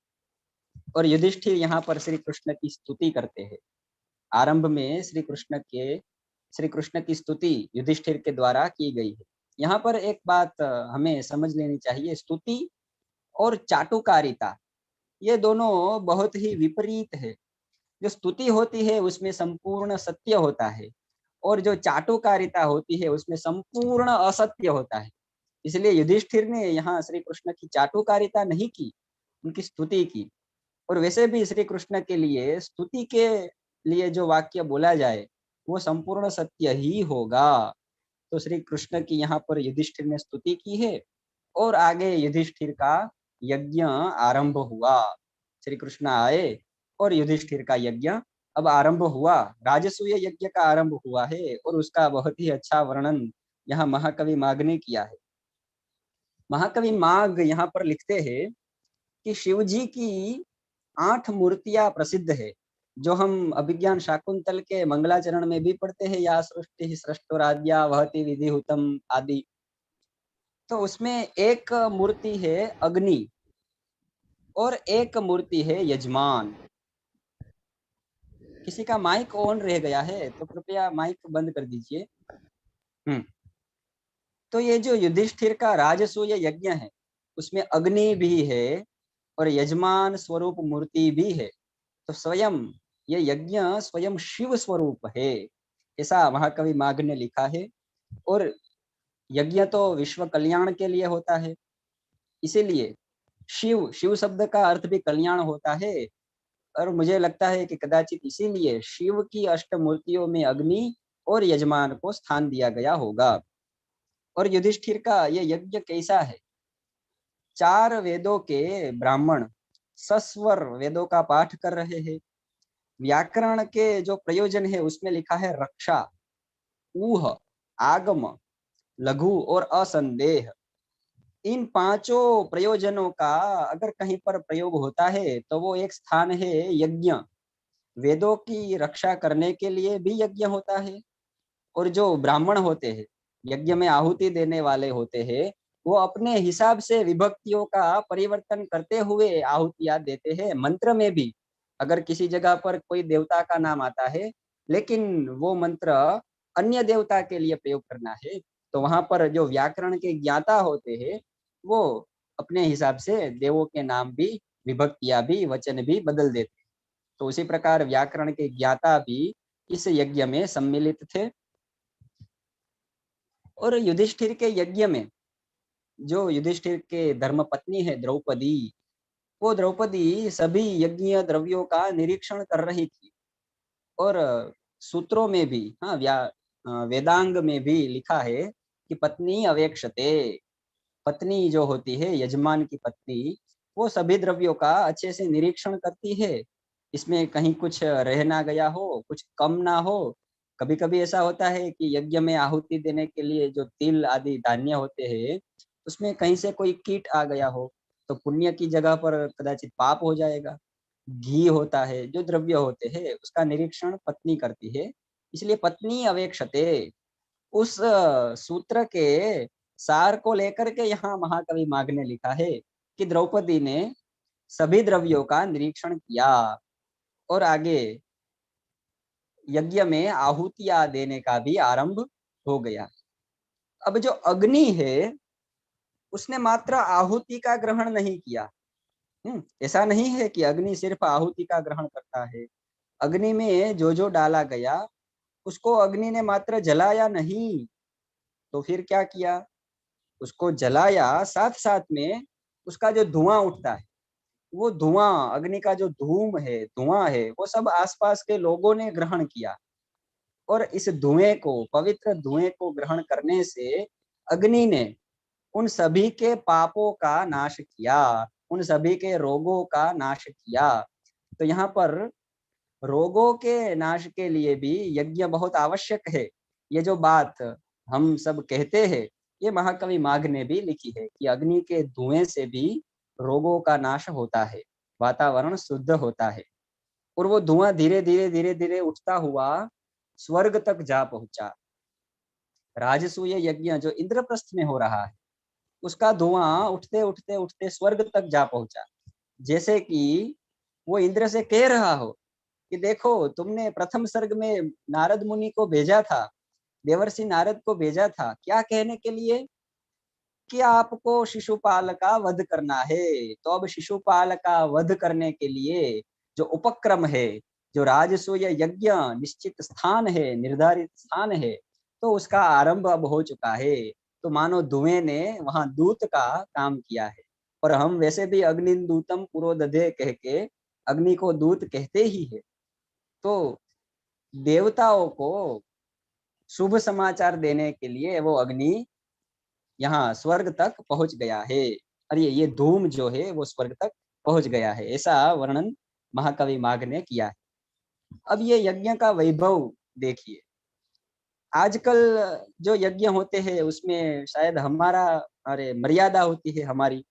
और युधिष्ठिर यहाँ पर श्री कृष्ण की स्तुति करते हैं। आरंभ में श्री कृष्ण की स्तुति युधिष्ठिर के द्वारा की गई है। यहाँ पर एक बात हमें समझ लेनी चाहिए, स्तुति और चाटुकारिता ये दोनों बहुत ही विपरीत है। जो स्तुति होती है उसमें संपूर्ण सत्य होता है और जो चाटुकारिता होती है उसमें संपूर्ण असत्य होता है। इसलिए युधिष्ठिर ने यहाँ श्री कृष्ण की चाटुकारिता नहीं की, उनकी स्तुति की। और वैसे भी श्री कृष्ण के लिए स्तुति के लिए जो वाक्य बोला जाए वो संपूर्ण सत्य ही होगा। तो श्री कृष्ण की यहाँ पर युधिष्ठिर ने स्तुति की है और आगे युधिष्ठिर का यज्ञ आरंभ हुआ। श्री कृष्ण आए और युधिष्ठिर का यज्ञ अब आरंभ हुआ, राजसूय यज्ञ का आरंभ हुआ है। और उसका बहुत ही अच्छा वर्णन यहाँ महाकवि माघ ने किया है। महाकवि माघ यहाँ पर लिखते हैं कि शिव जी की 8 मूर्तियां प्रसिद्ध है। जो हम अभिज्ञान शाकुंतल के मंगलाचरण में भी पढ़ते हैं, या सृष्टि सृष्टोराद्या वहति विधिहुतम आदि। तो उसमें एक मूर्ति है अग्नि और एक मूर्ति है यजमान। किसी का माइक ऑन रह गया है तो कृपया माइक बंद कर दीजिए। तो ये जो युधिष्ठिर का राजसूय यज्ञ है उसमें अग्नि भी है और यजमान स्वरूप मूर्ति भी है। तो स्वयं ये यज्ञ स्वयं शिव स्वरूप है, ऐसा महाकवि माघ ने लिखा है। और यज्ञ तो विश्व कल्याण के लिए होता है, इसीलिए शिव, शिव शब्द का अर्थ भी कल्याण होता है। और मुझे लगता है कि कदाचित इसीलिए शिव की अष्टमूर्तियों में अग्नि और यजमान को स्थान दिया गया होगा। और युधिष्ठिर का ये यज्ञ कैसा है? 4 वेदों के ब्राह्मण सस्वर वेदों का पाठ कर रहे हैं। व्याकरण के जो प्रयोजन है उसमें लिखा है रक्षा, ऊह, आगम, लघु और असंदेह। इन 5 प्रयोजनों का अगर कहीं पर प्रयोग होता है तो वो एक स्थान है यज्ञ। वेदों की रक्षा करने के लिए भी यज्ञ होता है। और जो ब्राह्मण होते हैं, यज्ञ में आहुति देने वाले होते हैं, वो अपने हिसाब से विभक्तियों का परिवर्तन करते हुए आहुतियां देते हैं। मंत्र में भी अगर किसी जगह पर कोई देवता का नाम आता है लेकिन वो मंत्र अन्य देवता के लिए प्रयोग करना है, तो वहां पर जो व्याकरण के ज्ञाता होते हैं वो अपने हिसाब से देवों के नाम भी, विभक्तियां भी, वचन भी बदल देते हैं। तो उसी प्रकार व्याकरण के ज्ञाता भी इस यज्ञ में सम्मिलित थे। और युधिष्ठिर के यज्ञ में जो युधिष्ठिर के धर्मपत्नी है द्रौपदी, वो द्रौपदी सभी यज्ञ द्रव्यों का निरीक्षण कर रही थी। और सूत्रों में भी, वेदांग में भी लिखा है कि पत्नी अवेक्षते, पत्नी जो होती है यजमान की पत्नी, वो सभी द्रव्यों का अच्छे से निरीक्षण करती है, इसमें कहीं कुछ रह ना गया हो, कुछ कम ना हो। कभी कभी ऐसा होता है कि यज्ञ में आहुति देने के लिए जो तिल आदि धान्य होते हैं उसमें कहीं से कोई कीट आ गया हो तो पुण्य की जगह पर कदाचित पाप हो जाएगा। घी होता है, जो द्रव्य होते हैं उसका निरीक्षण पत्नी करती है, इसलिए पत्नी अवेक्षते। उस सूत्र के सार को लेकर के यहाँ महाकवि माघ ने लिखा है कि द्रौपदी ने सभी द्रव्यों का निरीक्षण किया और आगे यज्ञ में आहुतियां देने का भी आरंभ हो गया। अब जो अग्नि है उसने मात्र आहुति का ग्रहण नहीं किया। ऐसा नहीं है कि अग्नि सिर्फ आहुति का ग्रहण करता है। अग्नि में जो जो डाला गया उसको अग्नि ने मात्र जलाया नहीं, तो फिर क्या किया? उसको जलाया, साथ साथ में उसका जो धुआं उठता है, वो धुआं, अग्नि का जो धूम है, धुआं है, वो सब आसपास के लोगों ने ग्रहण किया। और इस धुएं को, पवित्र धुएं को ग्रहण करने से अग्नि ने उन सभी के पापों का नाश किया, उन सभी के रोगों का नाश किया। तो यहाँ पर रोगों के नाश के लिए भी यज्ञ बहुत आवश्यक है। ये जो बात हम सब कहते हैं ये महाकवि माघ ने भी लिखी है कि अग्नि के धुएं से भी रोगों का नाश होता है, वातावरण शुद्ध होता है। और वो धुआं धीरे धीरे धीरे धीरे उठता हुआ स्वर्ग तक जा पहुंचा। राजसूय यज्ञ जो इंद्रप्रस्थ में हो रहा है उसका धुआं उठते उठते उठते स्वर्ग तक जा पहुंचा। जैसे कि वो इंद्र से कह रहा हो कि देखो, तुमने प्रथम सर्ग में नारद मुनि को भेजा था, देवर्षि नारद को भेजा था, क्या कहने के लिए? कि आपको शिशुपाल का वध करना है। तो अब शिशुपाल का वध करने के लिए जो उपक्रम है, जो राजसूय यज्ञ निश्चित स्थान है, निर्धारित स्थान है, तो उसका आरंभ अब हो चुका है। तो मानो धुएं ने वहां दूत का काम किया है। और हम वैसे भी अग्निदूतम पुरोदधे कह के अग्नि को दूत कहते ही है। तो देवताओं को शुभ समाचार देने के लिए वो अग्नि यहाँ स्वर्ग तक पहुंच गया है। और ये धूम जो है वो स्वर्ग तक पहुंच गया है, ऐसा वर्णन महाकवि माघ ने किया है। अब ये यज्ञ का वैभव देखिए। आजकल जो यज्ञ होते हैं उसमें शायद हमारा मर्यादा होती है हमारी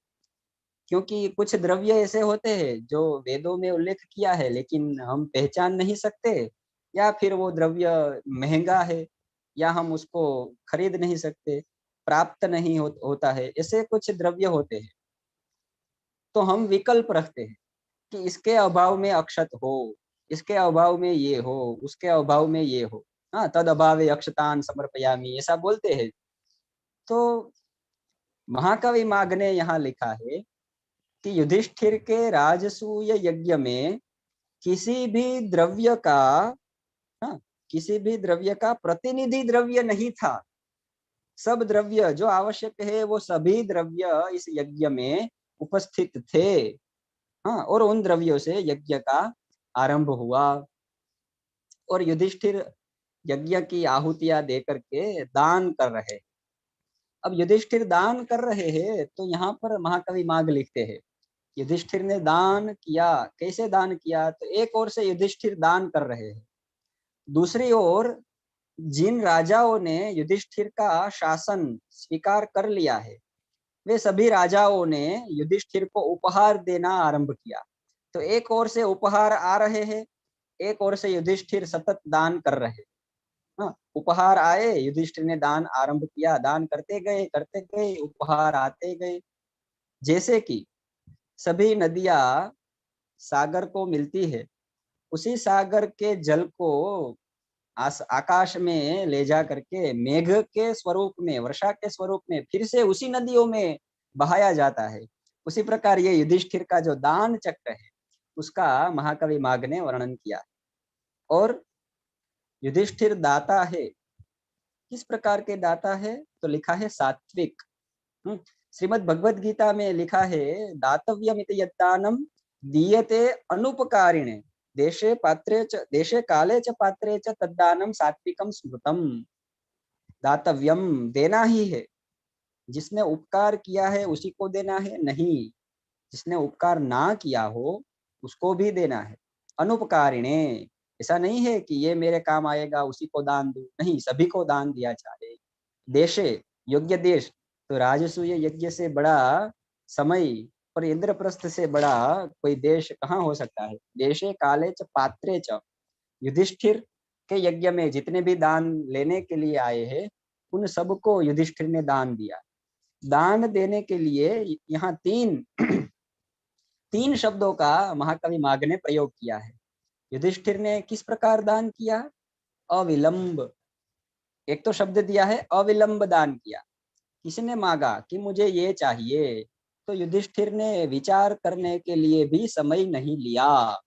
क्योंकि कुछ द्रव्य ऐसे होते हैं जो वेदों में उल्लेख किया है लेकिन हम पहचान नहीं सकते, या फिर वो द्रव्य महंगा है, या हम उसको खरीद नहीं सकते, प्राप्त नहीं होता है, ऐसे कुछ द्रव्य होते हैं। तो हम विकल्प रखते हैं कि इसके अभाव में अक्षत हो, इसके अभाव में ये हो, उसके अभाव में ये हो। हाँ, तद अभावे अक्षतान समर्पयामि ऐसा बोलते हैं। तो महाकवि माघ ने यहाँ लिखा है कि युधिष्ठिर के राजसूय यज्ञ में किसी भी द्रव्य का, हाँ, किसी भी द्रव्य का प्रतिनिधि द्रव्य नहीं था। सब द्रव्य जो आवश्यक है वो सभी द्रव्य इस यज्ञ में उपस्थित थे। हाँ, और उन द्रव्यों से यज्ञ का आरंभ हुआ। और युधिष्ठिर यज्ञ की आहुतियां दे करके दान कर रहे। अब युधिष्ठिर दान कर रहे हैं तो यहाँ पर महाकवि माघ लिखते हैं युधिष्ठिर ने दान किया। कैसे दान किया? तो एक ओर से युधिष्ठिर दान कर रहे हैं, दूसरी ओर जिन राजाओं ने युधिष्ठिर का शासन स्वीकार कर लिया है वे सभी राजाओं ने युधिष्ठिर को उपहार देना आरंभ किया। तो एक ओर से उपहार आ रहे हैं, एक ओर से युधिष्ठिर सतत दान कर रहे। हाँ, उपहार आए, युधिष्ठिर ने दान आरंभ किया, दान करते गए, उपहार आते गए। जैसे कि सभी नदियां सागर को मिलती है, उसी सागर के जल को आकाश में ले जा करके मेघ के स्वरूप में, वर्षा के स्वरूप में फिर से उसी नदियों में बहाया जाता है। उसी प्रकार ये युधिष्ठिर का जो दान चक्र है उसका महाकवि माघ ने वर्णन किया। और युधिष्ठिर दाता है, किस प्रकार के दाता है? तो लिखा है सात्विक। श्रीमद् भगवद गीता में लिखा है दातव्यमिति यद्दानं दीयते अनुपकारिणे देशे काले च पात्रे च तद्दानं सात्विकं स्मृतम्। दातव्यम, देना ही है। जिसने उपकार किया है उसी को देना है, नहीं जिसने उपकार ना किया हो उसको भी देना है। अनुपकारिणे, ऐसा नहीं है कि ये मेरे काम आएगा उसी को दान दूं, नहीं, सभी को दान दिया जाए। देशे, योग्य देश, तो राजसूय यज्ञ से बड़ा समय और इंद्रप्रस्थ से बड़ा कोई देश कहाँ हो सकता है। देशे काले च पात्रे च, युधिष्ठिर के यज्ञ में जितने भी दान लेने के लिए आए हैं उन सबको युधिष्ठिर ने दान दिया। दान देने के लिए यहाँ तीन शब्दों का महाकवि माघ ने प्रयोग किया है। युधिष्ठिर ने किस प्रकार दान किया? अविलंब। एक तो शब्द दिया है अविलंब दान किया। किसने मांगा कि मुझे ये चाहिए, तो युधिष्ठिर ने विचार करने के लिए भी समय नहीं लिया।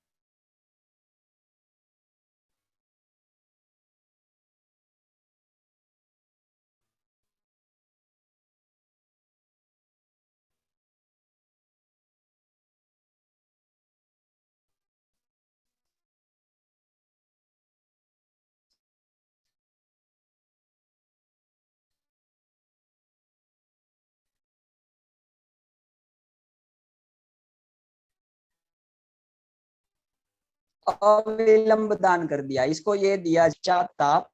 अविलंब दान कर दिया, इसको ये दिया पश्चाताप।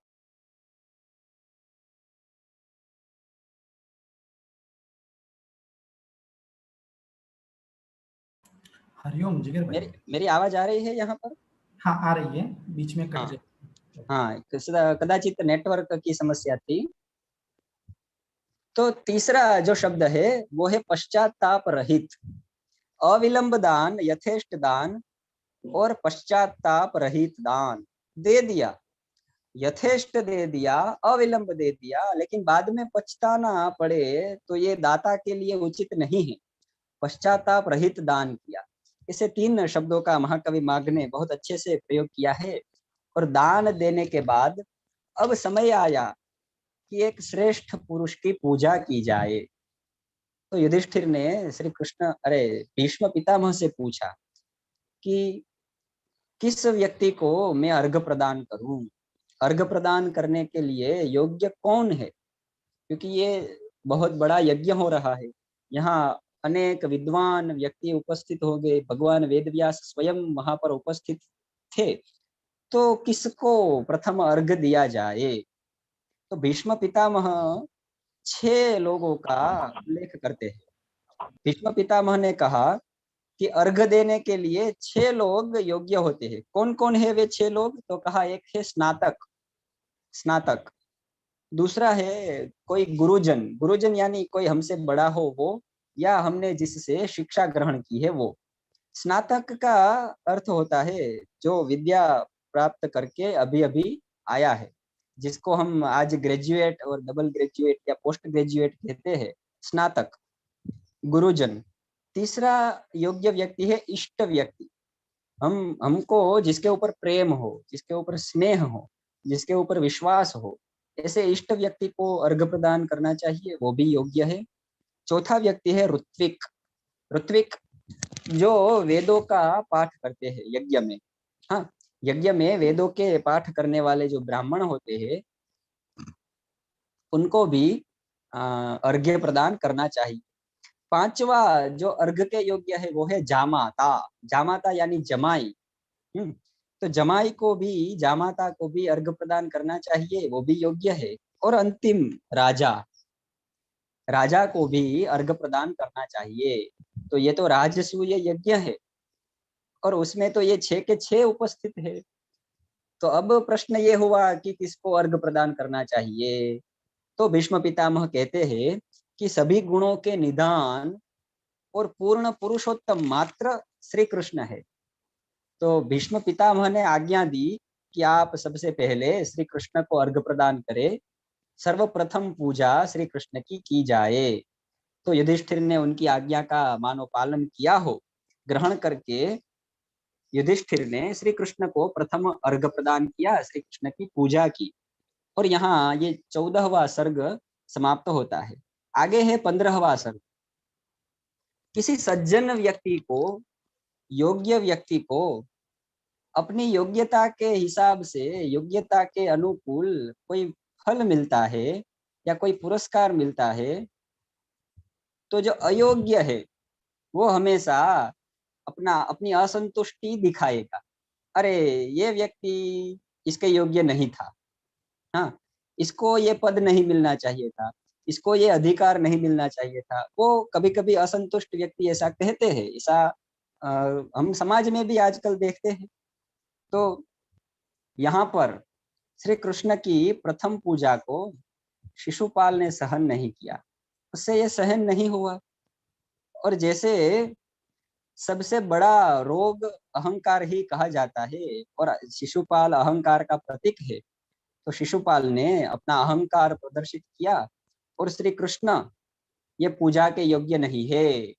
हरिओम जिगर भाई। मेरी आवाज आ रही है यहाँ पर? हाँ, आ रही है, बीच में कट हाँ, जाए। हाँ, कदाचित नेटवर्क की समस्या थी। तो तीसरा जो शब्द है वो है पश्चाताप रहित। अविलंब दान, यथेष्ट दान और पश्चाताप रहित दान दे दिया। यथेष्ट दे दिया, अविलंब दे दिया, लेकिन बाद में पछताना पड़े तो ये दाता के लिए उचित नहीं है। पश्चाताप रहित दान किया। इसे तीन शब्दों का महाकवि माघ ने बहुत अच्छे से प्रयोग किया है। और दान देने के बाद अब समय आया कि एक श्रेष्ठ पुरुष की पूजा की जाए। तो युधिष्ठिर ने भीष्म पितामह से पूछा कि किस व्यक्ति को मैं अर्घ प्रदान करूं, अर्घ प्रदान करने के लिए योग्य कौन है, क्योंकि ये बहुत बड़ा यज्ञ हो रहा है। यहाँ अनेक विद्वान व्यक्ति उपस्थित हो गए, भगवान वेदव्यास स्वयं वहां पर उपस्थित थे, तो किसको प्रथम अर्घ दिया जाए? तो भीष्म पितामह 6 लोगों का उल्लेख करते हैं। भीष्म पितामह ने कहा कि अर्घ देने के लिए 6 लोग योग्य होते हैं। कौन कौन है वे 6 लोग? तो कहा एक है स्नातक, स्नातक। दूसरा है कोई गुरुजन, गुरुजन यानी कोई हमसे बड़ा हो वो, या हमने जिससे शिक्षा ग्रहण की है वो। स्नातक का अर्थ होता है जो विद्या प्राप्त करके अभी अभी आया है, जिसको हम आज ग्रेजुएट और डबल ग्रेजुएट या पोस्ट ग्रेजुएट कहते हैं, स्नातक। गुरुजन। तीसरा योग्य व्यक्ति है इष्ट व्यक्ति। हमको जिसके ऊपर प्रेम हो, जिसके ऊपर स्नेह हो, जिसके ऊपर विश्वास हो, ऐसे इष्ट व्यक्ति को अर्घ प्रदान करना चाहिए, वो भी योग्य है। चौथा व्यक्ति है ऋत्विक। ऋत्विक जो वेदों का पाठ करते हैं यज्ञ में। हाँ, यज्ञ में वेदों के पाठ करने वाले जो ब्राह्मण होते हैं उनको भी अर्घ्य प्रदान करना चाहिए। पांचवा जो अर्घ के योग्य है वो है जामाता। जामाता यानी जमाई। तो जमाई को भी, जामाता को भी अर्घ प्रदान करना चाहिए, वो भी योग्य है। और अंतिम राजा, राजा को भी अर्घ प्रदान करना चाहिए। तो ये तो राजसूय यज्ञ है और उसमें तो ये 6 के 6 उपस्थित है। तो अब प्रश्न ये हुआ कि किसको अर्घ प्रदान करना चाहिए? तो भीष्म पितामह कहते हैं कि सभी गुणों के निधान और पूर्ण पुरुषोत्तम मात्र श्री कृष्ण है। तो भीष्म पितामह ने आज्ञा दी कि आप सबसे पहले श्री कृष्ण को अर्घ प्रदान करें, सर्वप्रथम पूजा श्री कृष्ण की जाए। तो युधिष्ठिर ने उनकी आज्ञा का मानो पालन किया हो, ग्रहण करके युधिष्ठिर ने श्री कृष्ण को प्रथम अर्घ प्रदान किया, श्री कृष्ण की पूजा की। और यहाँ ये 14वां सर्ग समाप्त होता है। आगे है 15वां सर्ग। किसी सज्जन व्यक्ति को, योग्य व्यक्ति को अपनी योग्यता के हिसाब से, योग्यता के अनुकूल कोई फल मिलता है या कोई पुरस्कार मिलता है, तो जो अयोग्य है वो हमेशा अपनी असंतुष्टि दिखाएगा। अरे ये व्यक्ति इसके योग्य नहीं था, हाँ, इसको ये पद नहीं मिलना चाहिए था, इसको ये अधिकार नहीं मिलना चाहिए था। वो कभी कभी असंतुष्ट व्यक्ति ऐसा कहते हैं। ऐसा हम समाज में भी आजकल देखते हैं। तो यहाँ पर श्री कृष्ण की प्रथम पूजा को शिशुपाल ने सहन नहीं किया, उससे ये सहन नहीं हुआ। और जैसे सबसे बड़ा रोग अहंकार ही कहा जाता है और शिशुपाल अहंकार का प्रतीक है, तो शिशुपाल ने अपना अहंकार प्रदर्शित किया और श्री कृष्ण ये पूजा के योग्य नहीं है,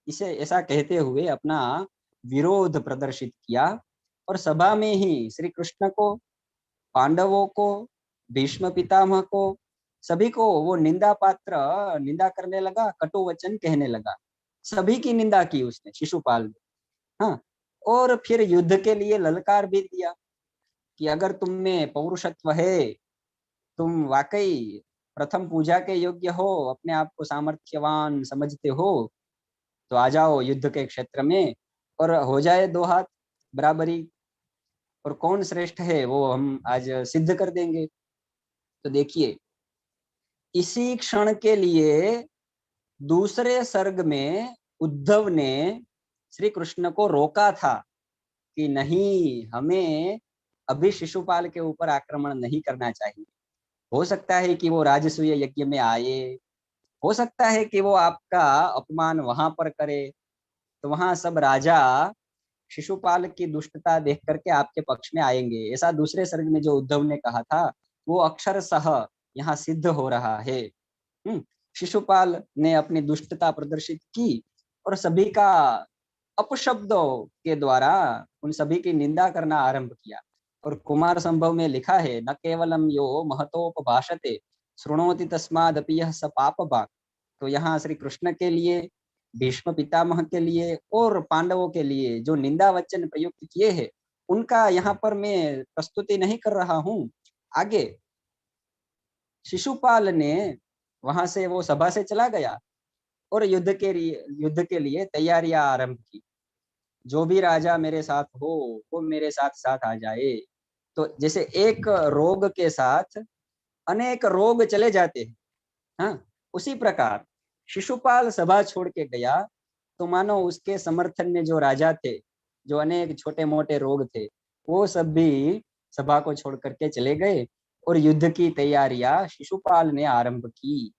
इसे ऐसा कहते हुए अपना विरोध प्रदर्शित किया। और सभा में ही श्री कृष्ण को, पांडवों को, भीष्म पितामह को, सभी को वो निंदा पात्र निंदा करने लगा, कटु वचन कहने लगा। सभी की निंदा की उसने, शिशुपाल ने। हाँ, और फिर युद्ध के लिए ललकार भी दिया कि अगर तुम में पौरुषत्व है, तुम वाकई प्रथम पूजा के योग्य हो, अपने आप को सामर्थ्यवान समझते हो, तो आ जाओ युद्ध के क्षेत्र में और हो जाए 2 हाथ बराबरी, और कौन श्रेष्ठ है वो हम आज सिद्ध कर देंगे। तो देखिए, इसी क्षण के लिए दूसरे सर्ग में उद्धव ने श्री कृष्ण को रोका था कि नहीं, हमें अभी शिशुपाल के ऊपर आक्रमण नहीं करना चाहिए। हो सकता है कि वो राजसूय यज्ञ में आए, हो सकता है कि वो आपका अपमान वहां पर करे, तो वहां सब राजा शिशुपाल की दुष्टता देख करके आपके पक्ष में आएंगे। ऐसा दूसरे सर्ग में जो उद्धव ने कहा था वो अक्षरशः यहाँ सिद्ध हो रहा है। शिशुपाल ने अपनी दुष्टता प्रदर्शित की और सभी का अपशब्दों के द्वारा उन सभी की निंदा करना आरंभ किया। और कुमार संभव में लिखा है, न केवलम यो महतोपभाषते शृणोति तस्मादपि यः स पापभाक्। तो यहाँ श्री कृष्ण के लिए, भीष्म पितामह के लिए और पांडवों के लिए जो निंदा वचन प्रयुक्त किए हैं उनका यहाँ पर मैं प्रस्तुति नहीं कर रहा हूँ। आगे शिशुपाल ने वहां से, वो सभा से चला गया और युद्ध के लिए तैयारियां आरंभ की। जो भी राजा मेरे साथ हो वो मेरे साथ साथ आ जाए। तो जैसे एक रोग के साथ अनेक रोग चले जाते हैं, हाँ, उसी प्रकार शिशुपाल सभा छोड़ के गया तो मानो उसके समर्थन में जो राजा थे, जो अनेक छोटे मोटे रोग थे, वो सब भी सभा को छोड़ करके चले गए और युद्ध की तैयारियां शिशुपाल ने आरंभ की।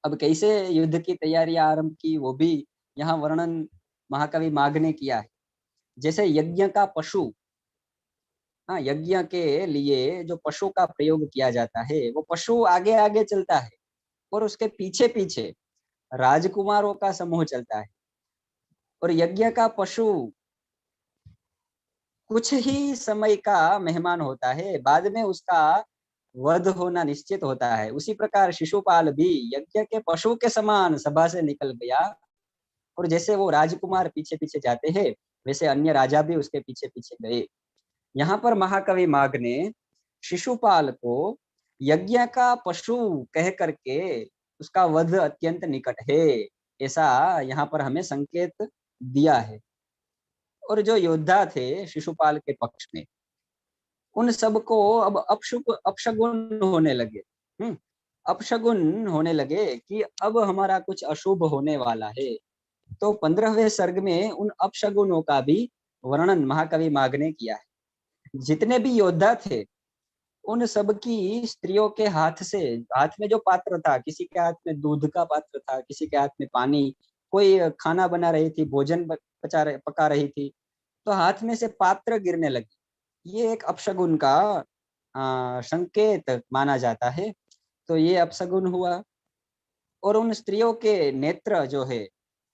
अब कैसे युद्ध की तैयारियां आरंभ की वो भी यहाँ वर्णन महाकवि माघ ने किया है। जैसे यज्ञ का पशु, हाँ, यज्ञ के लिए जो पशु का प्रयोग किया जाता है, वो पशु आगे आगे चलता है और उसके पीछे पीछे राजकुमारों का समूह चलता है। और यज्ञ का पशु कुछ ही समय का मेहमान होता है, बाद में उसका वध होना निश्चित होता है। उसी प्रकार शिशुपाल भी यज्ञ के पशु के समान सभा से निकल गया, और जैसे वो राजकुमार पीछे पीछे जाते हैं, वैसे अन्य राजा भी उसके पीछे पीछे गए। यहाँ पर महाकवि माघ ने शिशुपाल को यज्ञ का पशु कह करके उसका वध अत्यंत निकट है, ऐसा यहाँ पर हमें संकेत दिया है। और जो योद्धा थे शिशुपाल के पक्ष में, उन सबको अब अपशगुन होने लगे। अपशगुन होने लगे कि अब हमारा कुछ अशुभ होने वाला है। तो 15वें सर्ग में उन अपशगुनों का भी वर्णन महाकवि माघ ने किया है। जितने भी योद्धा थे, उन सब की स्त्रियों के हाथ में जो पात्र था, किसी के हाथ में दूध का पात्र था, किसी के हाथ में पानी, कोई खाना बना रही थी, भोजन पका रही थी, तो हाथ में से पात्र गिरने लगे। ये एक अपशगुन का संकेत माना जाता है। तो ये अपशगुन हुआ। और उन स्त्रियों के नेत्र जो है,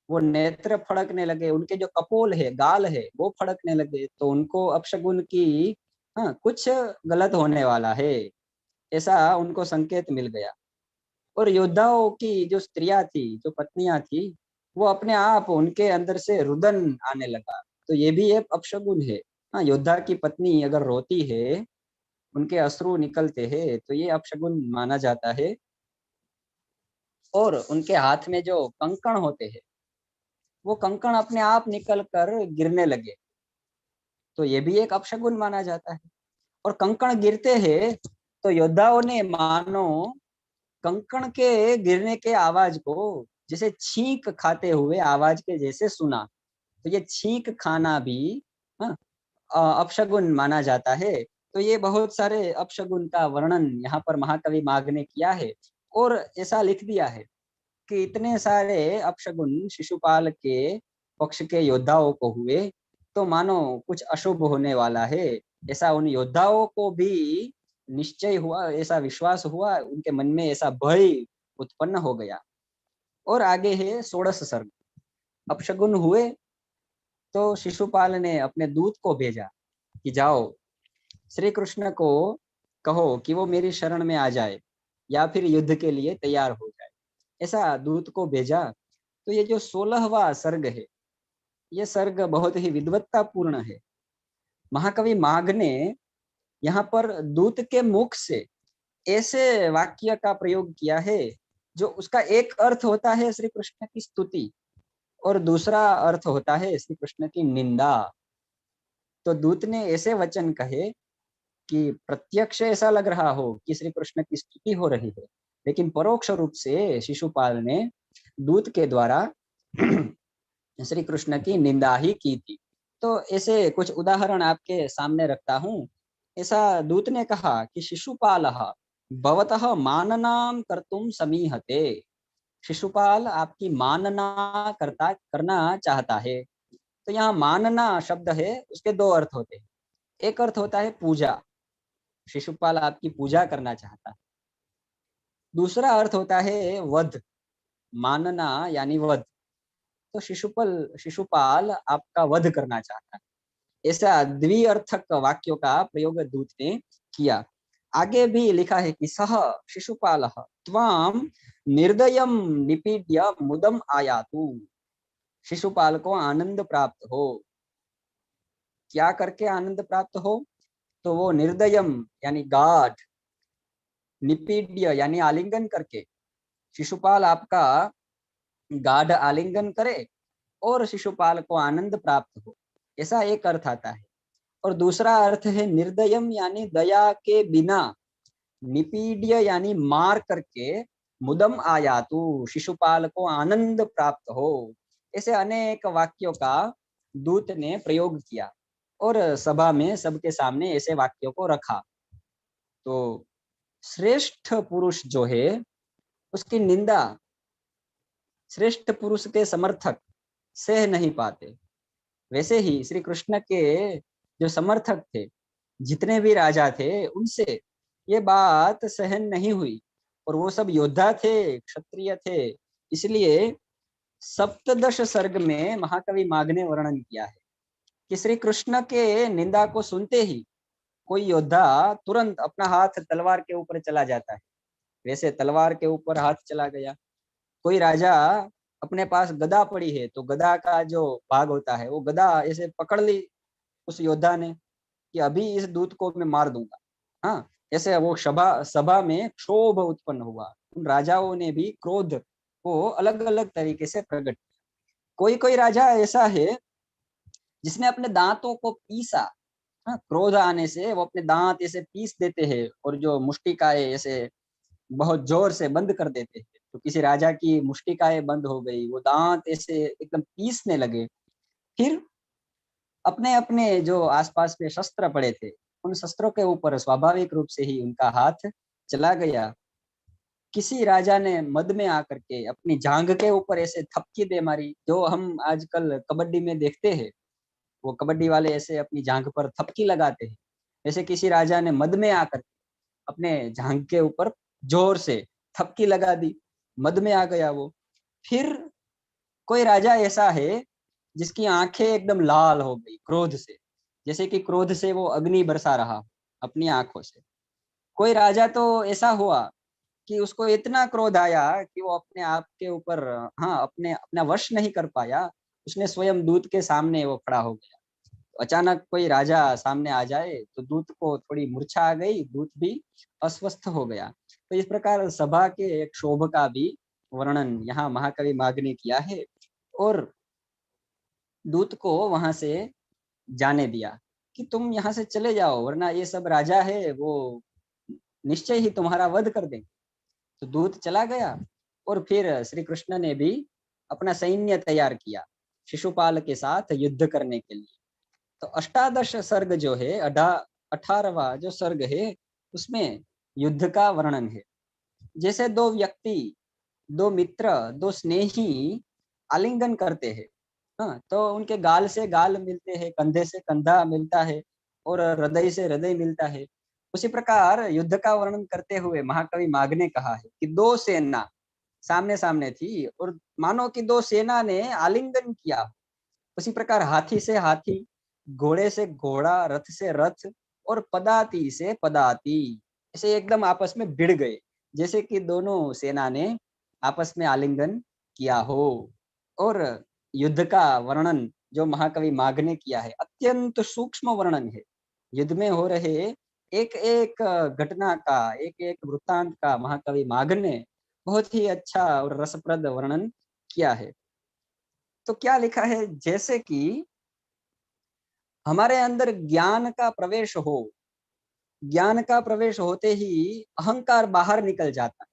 वो नेत्र फड़कने लगे, उनके जो कपोल है, गाल है, वो फड़कने लगे। तो उनको अपशगुन की कुछ गलत होने वाला है, ऐसा उनको संकेत मिल गया। और योद्धाओं की जो स्त्रियां थी, जो पत्नियां थी, वो अपने आप उनके अंदर से रुदन आने लगा। तो ये भी एक अपशगुन है। योद्धा की पत्नी अगर रोती है, उनके अश्रु निकलते हैं, तो ये अपशगुन माना जाता है। और उनके हाथ में जो कंकण होते हैं, वो कंकण अपने आप निकल कर गिरने लगे, तो ये भी एक अपशगुन माना जाता है। और कंकण गिरते हैं तो योद्धाओं ने मानो कंकण के गिरने के आवाज को जैसे छींक खाते हुए आवाज के जैसे सुना। तो ये छींक खाना भी अपशगुन माना जाता है। तो ये बहुत सारे अपशगुन का वर्णन यहाँ पर महाकवि माघ ने किया है, और ऐसा लिख दिया है कि इतने सारे अपशगुन शिशुपाल के पक्ष के योद्धाओं को हुए, तो मानो कुछ अशुभ होने वाला है, ऐसा उन योद्धाओं को भी निश्चय हुआ, ऐसा विश्वास हुआ, उनके मन में ऐसा भय उत्पन्न हो गया। और आगे है 16 सर्ग। अपशगुन हुए तो शिशुपाल ने अपने दूत को भेजा कि जाओ श्री कृष्ण को कहो कि वो मेरी शरण में आ जाए या फिर युद्ध के लिए तैयार हो जाए। ऐसा दूत को भेजा। तो ये जो 16वां सर्ग है, ये सर्ग बहुत ही विद्वत्तापूर्ण है। महाकवि माघ ने यहाँ पर दूत के मुख से ऐसे वाक्य का प्रयोग किया है जो उसका एक अर्थ होता है श्री कृष्ण की स्तुति, और दूसरा अर्थ होता है श्री कृष्ण की निंदा। तो दूत ने ऐसे वचन कहे कि प्रत्यक्ष ऐसा लग रहा हो कि श्री कृष्ण की स्तुति हो रही है, लेकिन परोक्ष रूप से शिशुपाल ने दूत के द्वारा श्री कृष्ण की निंदा ही की थी। तो ऐसे कुछ उदाहरण आपके सामने रखता हूँ। ऐसा दूत ने कहा कि शिशुपालः भवतः माननां कर्तुं समीहते। शिशुपाल आपकी मानना करना चाहता है। तो यहाँ मानना शब्द है, उसके दो अर्थ होते हैं। एक अर्थ होता है पूजा, शिशुपाल आपकी पूजा करना चाहता है। दूसरा अर्थ होता है वध, मानना यानी वध। तो शिशुपाल आपका वध करना चाहता है। ऐसा द्विअर्थक वाक्यों का प्रयोग दूत ने किया। आगे भी लिखा है कि सह शिशुपालः त्वां निर्दयं निपीड्य मुदम आयातु। शिशुपाल को आनंद प्राप्त हो। क्या करके आनंद प्राप्त हो? तो वो निर्दयम यानी गाढ़, निपीड्य यानी आलिंगन करके, शिशुपाल आपका गाढ़ आलिंगन करे और शिशुपाल को आनंद प्राप्त हो, ऐसा एक अर्थ आता है। और दूसरा अर्थ है निर्दयम यानी दया के बिना, निपीड्य यानी मार करके मुदम आयातु, शिशुपाल को आनंद प्राप्त हो। ऐसे अनेक वाक्यों का दूत ने प्रयोग किया और सभा में सबके सामने ऐसे वाक्यों को रखा। तो श्रेष्ठ पुरुष जो है उसकी निंदा श्रेष्ठ पुरुष के समर्थक सह नहीं पाते। वैसे ही श्री कृष्ण के जो समर्थक थे, जितने भी राजा थे, उनसे ये बात सहन नहीं हुई। और वो सब योद्धा थे, क्षत्रिय थे। इसलिए सप्तदश सर्ग में महाकवि माघ ने वर्णन किया है कि श्री कृष्ण के निंदा को सुनते ही कोई योद्धा तुरंत अपना हाथ तलवार के ऊपर चला जाता है। वैसे तलवार के ऊपर हाथ चला गया। कोई राजा अपने पास गदा पड़ी है तो गदा का जो भाग होता है वो गदा ऐसे पकड़ ली उस योद्धा ने कि अभी इस दूत को मैं मार दूंगा। हाँ, ऐसे वो सभा में क्षोभ उत्पन्न हुआ। उन राजाओं ने भी क्रोध को अलग अलग तरीके से प्रकट किया। कोई कोई राजा ऐसा है जिसने अपने दांतों को पीसा। हाँ, क्रोध आने से वो अपने दांत ऐसे पीस देते हैं और जो मुष्टिकाएं ऐसे बहुत जोर से बंद कर देते हैं। तो किसी राजा की मुष्टिकाएं बंद हो गई, वो दांत ऐसे एकदम पीसने लगे। फिर अपने अपने जो आसपास में शस्त्र पड़े थे, उन शस्त्रों के ऊपर स्वाभाविक रूप से ही उनका हाथ चला गया। किसी राजा ने मद में आकर के अपनी जांघ के ऊपर ऐसे थपकी दे मारी, जो हम आजकल कबड्डी में देखते हैं। वो कबड्डी वाले ऐसे अपनी जांघ पर थपकी लगाते हैं। ऐसे किसी राजा ने मद में आकर अपने जांघ के ऊपर जोर से थपकी लगा दी, मद में आ गया वो। फिर कोई राजा ऐसा है जिसकी आंखें एकदम लाल हो गई क्रोध से, जैसे कि क्रोध से वो अग्नि बरसा रहा अपनी आंखों से। कोई राजा तो ऐसा हुआ कि उसको इतना क्रोध आया कि वो अपने आप के ऊपर अपना वश नहीं कर पाया। उसने स्वयं दूत के सामने वो खड़ा हो गया। अचानक कोई राजा सामने आ जाए तो दूत को थोड़ी मूर्छा आ गई, दूत भी अस्वस्थ हो गया। तो इस प्रकार सभा के एक क्षोभ का भी वर्णन यहाँ महाकवि माघ ने किया है और दूत को वहां से जाने दिया कि तुम यहाँ से चले जाओ, वरना ये सब राजा है वो निश्चय ही तुम्हारा वध कर देंगे। तो दूत चला गया और फिर श्री कृष्ण ने भी अपना सैन्य तैयार किया शिशुपाल के साथ युद्ध करने के लिए। तो अष्टादश सर्ग जो है, 18वां जो सर्ग है, उसमें युद्ध का वर्णन है। जैसे दो व्यक्ति, दो मित्र, दो स्नेही आलिंगन करते हैं, हाँ, तो उनके गाल से गाल मिलते हैं, कंधे से कंधा मिलता है और हृदय से हृदय मिलता है। उसी प्रकार युद्ध का वर्णन करते हुए महाकवि माघ ने कहा है कि दो सेना सामने सामने थी और मानो कि दो सेना ने आलिंगन किया। उसी प्रकार हाथी से हाथी, घोड़े से घोड़ा, रथ से रथ और पदाती से पदाती ऐसे एकदम आपस में भिड़ गए, जैसे कि दोनों सेना ने आपस में आलिंगन किया हो। और युद्ध का वर्णन जो महाकवि माघ ने किया है अत्यंत सूक्ष्म वर्णन है। युद्ध में हो रहे एक एक घटना का, एक एक वृत्तांत का महाकवि माघ ने बहुत ही अच्छा और रसप्रद वर्णन किया है। तो क्या लिखा है, जैसे कि हमारे अंदर ज्ञान का प्रवेश हो, ज्ञान का प्रवेश होते ही अहंकार बाहर निकल जाता है,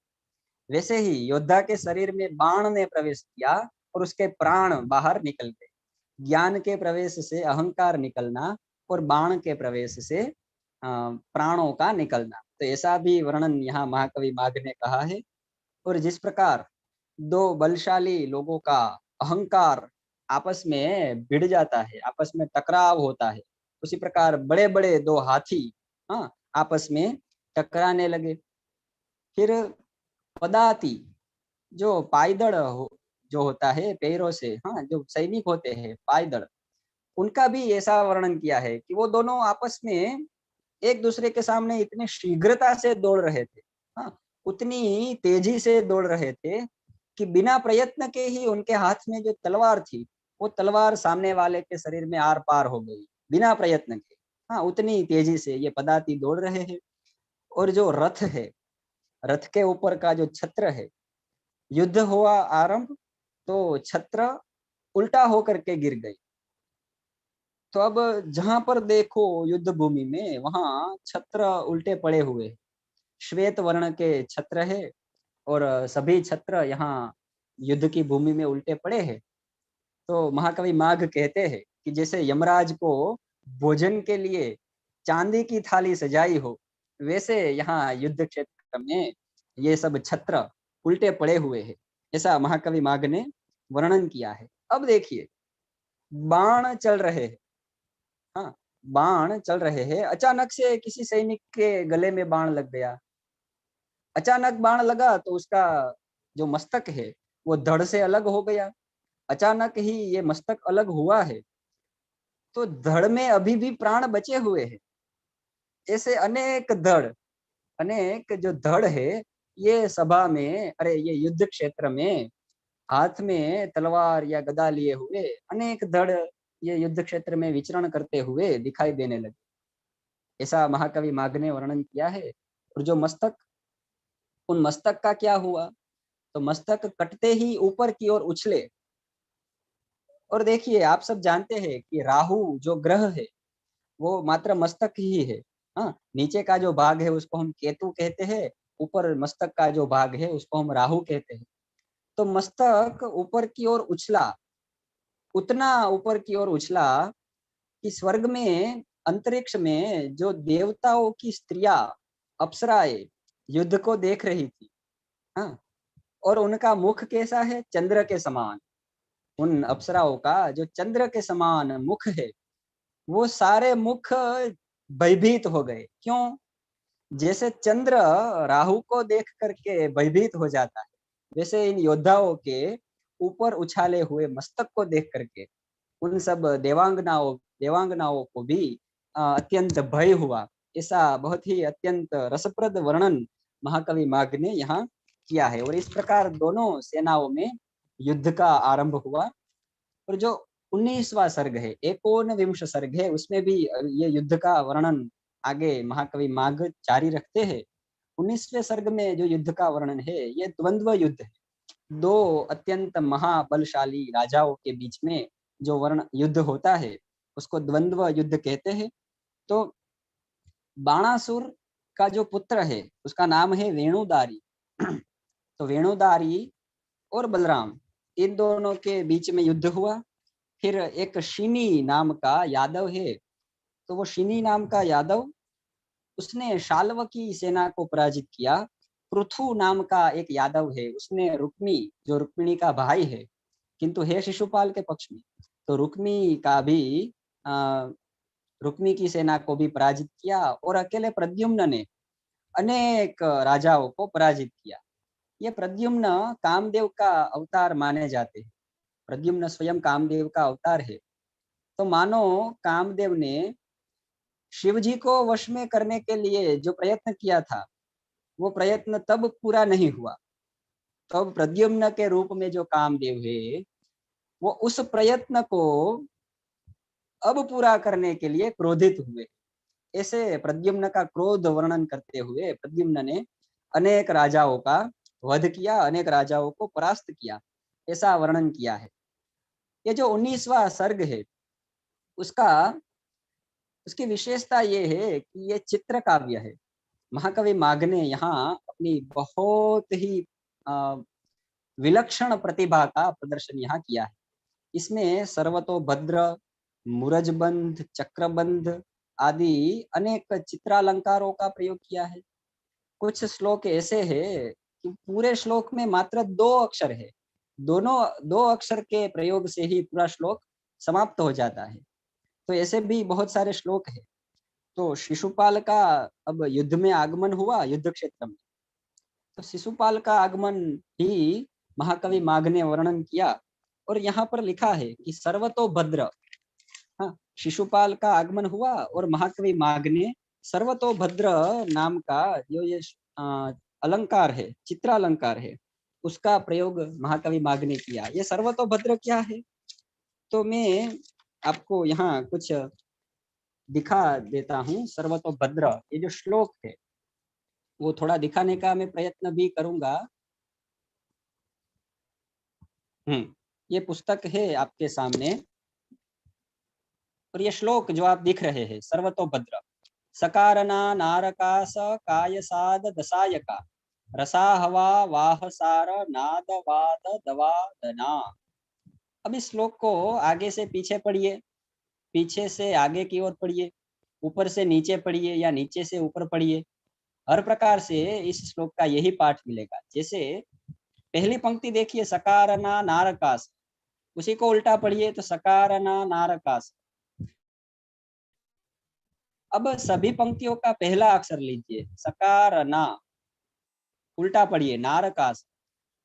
वैसे ही योद्धा के शरीर में बाण ने प्रवेश किया और उसके प्राण बाहर निकल गए। ज्ञान के प्रवेश से अहंकार निकलना और बाण के प्रवेश से प्राणों का निकलना। तो ऐसा भी वर्णन यहाँ महाकवि माघ ने कहा है। और जिस प्रकार दो बलशाली लोगों का अहंकार आपस में भिड़ जाता है, आपस में टकराव होता है, उसी प्रकार बड़े बड़े दो हाथी आपस में टकराने लगे। फिर पदाती जो पायदड़ जो होता है पैरों से, जो सैनिक होते हैं पायदड़, उनका भी ऐसा वर्णन किया है कि वो दोनों आपस में एक दूसरे के सामने इतने शीघ्रता से दौड़ रहे थे, उतनी तेजी से दौड़ रहे थे कि बिना प्रयत्न के ही उनके हाथ में जो तलवार थी वो तलवार सामने वाले के शरीर में आर पार हो गई बिना प्रयत्न के। उतनी तेजी से ये पदाती दौड़ रहे हैं। और जो रथ है, रथ के ऊपर का जो छत्र है, युद्ध हुआ आरंभ तो छत्र उल्टा होकर के गिर गई। तो अब जहां पर देखो युद्ध भूमि में वहां छत्र उल्टे पड़े हुए, श्वेत वर्ण के छत्र है और सभी छत्र यहाँ युद्ध की भूमि में उल्टे पड़े हैं। तो महाकवि माघ कहते हैं कि जैसे यमराज को भोजन के लिए चांदी की थाली सजाई हो, वैसे यहाँ युद्ध क्षेत्र में ये सब छत्र उल्टे पड़े हुए हैं, ऐसा महाकवि माघ ने वर्णन किया है। अब देखिए, बाण चल रहे हैं, हाँ बाण चल रहे हैं। अचानक से किसी सैनिक के गले में बाण लग गया। अचानक बाण लगा तो उसका जो मस्तक है वो धड़ से अलग हो गया। अचानक ही ये मस्तक अलग हुआ है, तो धड़ में अभी भी प्राण बचे हुए हैं। ऐसे अनेक धड़, अनेक जो धड़ है, ये सभा में, अरे ये युद्ध क्षेत्र में हाथ में तलवार या गदा लिए हुए अनेक धड़ ये युद्ध क्षेत्र में विचरण करते हुए दिखाई देने लगे, ऐसा महाकवि माघ ने वर्णन किया है। और जो मस्तक, उन मस्तक का क्या हुआ? तो मस्तक कटते ही ऊपर की ओर उछले। और देखिए, आप सब जानते हैं कि राहु जो ग्रह है वो मात्र मस्तक ही है। हाँ, नीचे का जो भाग है उसको हम केतु कहते हैं, ऊपर मस्तक का जो भाग है उसको हम राहु कहते हैं। तो मस्तक ऊपर की ओर उछला, उतना ऊपर की ओर उछला कि स्वर्ग में, अंतरिक्ष में जो देवताओं की स्त्रियां, अप्सराएं युद्ध को देख रही थी, हाँ, और उनका मुख कैसा है? चंद्र के समान। उन अप्सराओं का जो चंद्र के समान मुख है, वो सारे मुख भयभीत हो गए। क्यों? जैसे चंद्र राहु को देख करके भयभीत हो जाता है, वैसे इन योद्धाओं के ऊपर उछाले हुए मस्तक को देख करके उन सब देवांगनाओं को भी अत्यंत भय हुआ। ऐसा बहुत ही अत्यंत रसप्रद वर्णन महाकवि माघ ने यहाँ किया है। और इस प्रकार दोनों सेनाओं में युद्ध का आरंभ हुआ। और जो 19वां सर्ग है, 19 सर्ग है, उसमें भी ये युद्ध का वर्णन आगे महाकवि माघ जारी रखते हैं। 19वें सर्ग में जो युद्ध का वर्णन है, ये द्वंद्व युद्ध है। दो अत्यंत महाबलशाली राजाओं के बीच में जो वर्ण युद्ध होता है उसको द्वंद्व युद्ध कहते हैं। तो बाणासुर का जो पुत्र है उसका नाम है वेणुदारी। तो वेणुदारी और बलराम, इन दोनों के बीच में युद्ध हुआ। फिर एक शिनी नाम का यादव है, तो वो शिनी नाम का यादव, उसने शाल्व की सेना को पराजित किया। पृथु नाम का एक यादव है, उसने रुक्मी, जो रुक्मिणी का भाई है किंतु है शिशुपाल के पक्ष में, तो रुक्मी की सेना को भी पराजित किया। और अकेले प्रद्युम्न ने अनेक राजाओं को पराजित किया। ये प्रद्युम्न कामदेव का अवतार माने जाते हैं। प्रद्युम्न स्वयं कामदेव का अवतार है। तो मानो कामदेव ने शिव जी को वश में करने के लिए जो प्रयत्न किया था, वो प्रयत्न तब पूरा नहीं हुआ। तब प्रद्युम्न के रूप में जो कामदेव है, वो उस प्रयत्न को अब पूरा करने के लिए क्रोधित हुए। ऐसे प्रद्युम्न का क्रोध वर्णन करते हुए प्रद्युम्न ने अनेक राजाओं का वध किया, अनेक राजाओं को परास्त किया, ऐसा वर्णन किया है। ये जो 19वां सर्ग है उसकी विशेषता ये है कि ये चित्र काव्य है। महाकवि माघ ने यहाँ अपनी बहुत ही विलक्षण प्रतिभा का प्रदर्शन यहाँ किया है। इसमें सर्वतोभद्र, मूरजबंध, चक्रबंध आदि अनेक चित्रालंकारों का प्रयोग किया है। कुछ श्लोक ऐसे हैं कि पूरे श्लोक में मात्र 2 अक्षर है, दोनों 2 अक्षर के प्रयोग से ही पूरा श्लोक समाप्त हो जाता है। तो ऐसे भी बहुत सारे श्लोक हैं। तो शिशुपाल का अब युद्ध में आगमन हुआ, युद्ध क्षेत्र में। तो शिशुपाल का आगमन ही महाकवि माघ ने वर्णन किया। और यहाँ पर लिखा है कि सर्वतोभद्र, हाँ, शिशुपाल का आगमन हुआ और महाकवि माघ ने सर्वतोभद्र नाम का जो ये अलंकार है, चित्रालंकार है, उसका प्रयोग महाकवि माघ ने किया। ये सर्वतोभद्र क्या है? तो मैं आपको यहाँ कुछ दिखा देता हूँ। सर्वतोभद्र ये जो श्लोक है वो थोड़ा दिखाने का मैं प्रयत्न भी करूंगा। ये पुस्तक है आपके सामने और ये श्लोक जो आप दिख रहे हैं, सर्वतोभद्र, सकारना नारका स कायसाद दसायका रसाहवा वाहसार नाद वाद दवा दना। अब इस श्लोक को आगे से पीछे पढ़िए, पीछे से आगे की ओर पढ़िए, ऊपर से नीचे पढ़िए या नीचे से ऊपर पढ़िए। हर प्रकार से इस श्लोक का यही पाठ मिलेगा। जैसे पहली पंक्ति देखिए, सकारना नारकास, उसी को उल्टा पढ़िए तो सकारना नारकास। अब सभी पंक्तियों का पहला अक्षर लीजिए, सकारना, उल्टा पढ़िए नारकास।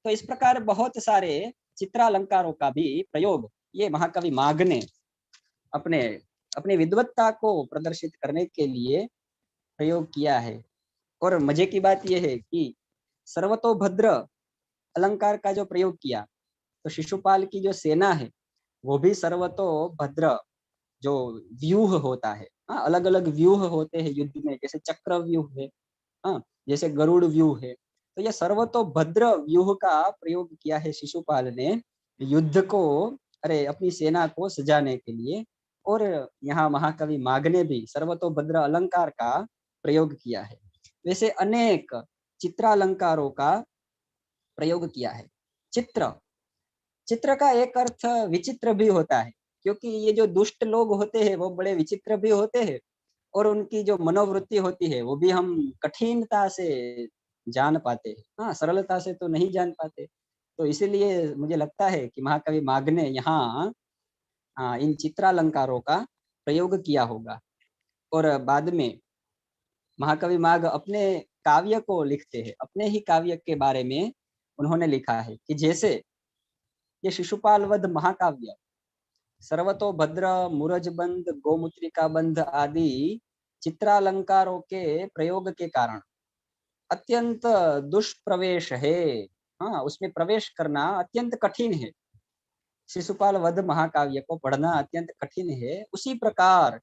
तो इस प्रकार बहुत सारे चित्रालंकारों का भी प्रयोग ये महाकवि माघ ने अपने अपनी विद्वत्ता को प्रदर्शित करने के लिए प्रयोग किया है। और मजे की बात यह है कि सर्वतोभद्र अलंकार का जो प्रयोग किया, तो शिशुपाल की जो सेना है वो भी सर्वतोभद्र जो व्यूह होता है, अलग अलग व्यूह होते हैं युद्ध में, जैसे चक्र व्यूह है, जैसे गरुड़ व्यूह है। तो यह सर्वतोभद्र व्यूह का प्रयोग किया है शिशुपाल ने युद्ध को, अपनी सेना को सजाने के लिए। और यहाँ महाकवि माघ ने भी सर्वतोभद्र अलंकार का प्रयोग किया है। वैसे अनेक चित्रालंकारों का प्रयोग किया है। चित्र का एक अर्थ विचित्र भी होता है, क्योंकि ये जो दुष्ट लोग होते हैं वो बड़े विचित्र भी होते हैं, और उनकी जो मनोवृत्ति होती है वो भी हम कठिनता से जान पाते हैं, सरलता से तो नहीं जान पाते। तो इसीलिए मुझे लगता है कि महाकवि माघ ने यहाँ इन चित्रालंकारों का प्रयोग किया होगा। और बाद में महाकवि माघ अपने काव्य को लिखते हैं, अपने ही काव्य के बारे में उन्होंने लिखा है कि जैसे ये शिशुपाल वध महाकाव्य सर्वतोभद्र, मूरजबंध, गोमूत्रिका बंध आदि चित्रालंकारों के प्रयोग के कारण अत्यंत दुष्प्रवेश है, उसमें प्रवेश करना अत्यंत कठिन है। शिशुपाल वध महाकाव्य को पढ़ना अत्यंत कठिन है। उसी प्रकार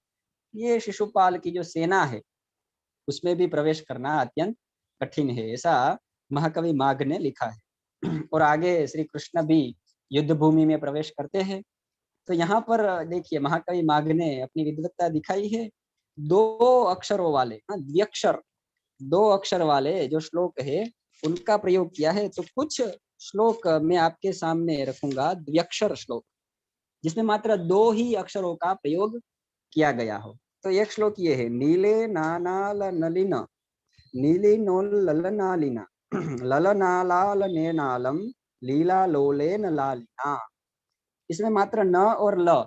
ये शिशुपाल की जो सेना है उसमें भी प्रवेश करना अत्यंत कठिन है, ऐसा महाकवि माघ ने लिखा है। और आगे श्री कृष्ण भी युद्ध भूमि में प्रवेश करते हैं। तो यहाँ पर देखिए महाकवि माघ ने अपनी विद्वत्ता दिखाई है। 2 अक्षरों वाले, द्व्यक्षर, 2 अक्षर वाले जो श्लोक है उनका प्रयोग किया है। तो कुछ श्लोक मैं आपके सामने रखूंगा, द्व्यक्षर श्लोक, जिसमें मात्र 2 ही अक्षरों का प्रयोग किया गया हो। तो एक श्लोक ये है, नीले नानाल नलिन नीलिनोल ललनालिना ललनालाल नेनालम लीला लोलेन लालिना। इसमें मात्र न और ल,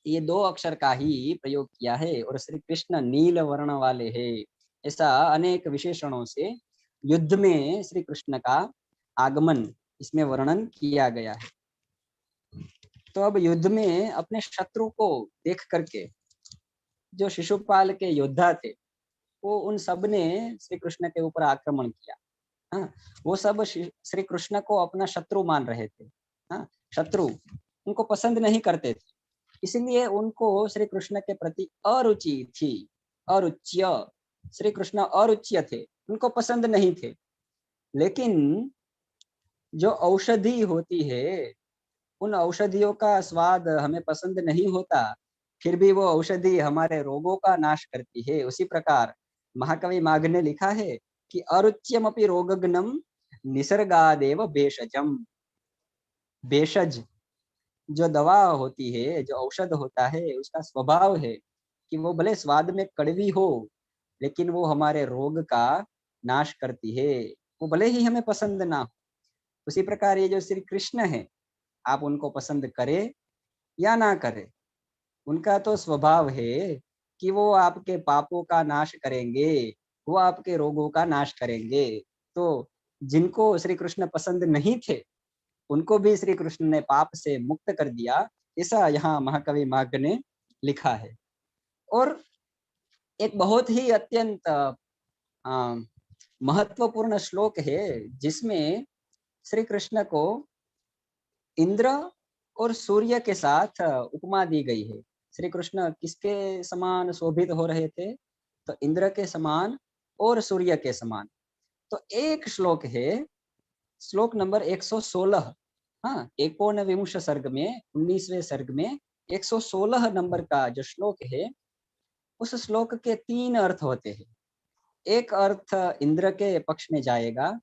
ये 2 अक्षर का ही प्रयोग किया है। और श्री कृष्ण नील वर्ण वाले हैं, ऐसा अनेक विशेषणों से युद्ध में श्री कृष्ण का आगमन इसमें वर्णन किया गया है। तो अब युद्ध में अपने शत्रु को देख करके जो शिशुपाल के योद्धा थे वो उन सब ने श्री कृष्ण के ऊपर आक्रमण किया। वो सब श्री कृष्ण को अपना शत्रु मान रहे थे। शत्रु उनको पसंद नहीं करते थे, इसलिए उनको श्री कृष्ण के प्रति अरुचि थी, अरुच्य, श्री कृष्ण अरुच्य थे, उनको पसंद नहीं थे। लेकिन जो औषधि होती है, उन औषधियों का स्वाद हमें पसंद नहीं होता, फिर भी वो औषधि हमारे रोगों का नाश करती है। उसी प्रकार महाकवि माघ ने लिखा है कि अरुच्यमपि रोगग्नम निसर्गादेव भेषजम। भेषज जो दवा होती है, जो औषध होता है, उसका स्वभाव है कि वो भले स्वाद में कड़वी हो लेकिन वो हमारे रोग का नाश करती है, वो भले ही हमें पसंद ना हो। उसी प्रकार ये जो श्री कृष्ण है, आप उनको पसंद करें या ना करें, उनका तो स्वभाव है कि वो आपके पापों का नाश करेंगे, वो आपके रोगों का नाश करेंगे। तो जिनको श्री कृष्ण पसंद नहीं थे उनको भी श्री कृष्ण ने पाप से मुक्त कर दिया, ऐसा यहाँ महाकवि माघ ने लिखा है। और एक बहुत ही अत्यंत महत्वपूर्ण श्लोक है जिसमें श्री कृष्ण को इंद्र और सूर्य के साथ उपमा दी गई है। श्री कृष्ण किसके समान शोभित हो रहे थे? तो इंद्र के समान और सूर्य के समान। तो एक श्लोक है, श्लोक नंबर 116, 19 सर्ग में, 19वें सर्ग में 116 नंबर का जो श्लोक है, उस श्लोक के 3 अर्थ होते हैं। एक अर्थ इंद्र के पक्ष में जाएगा,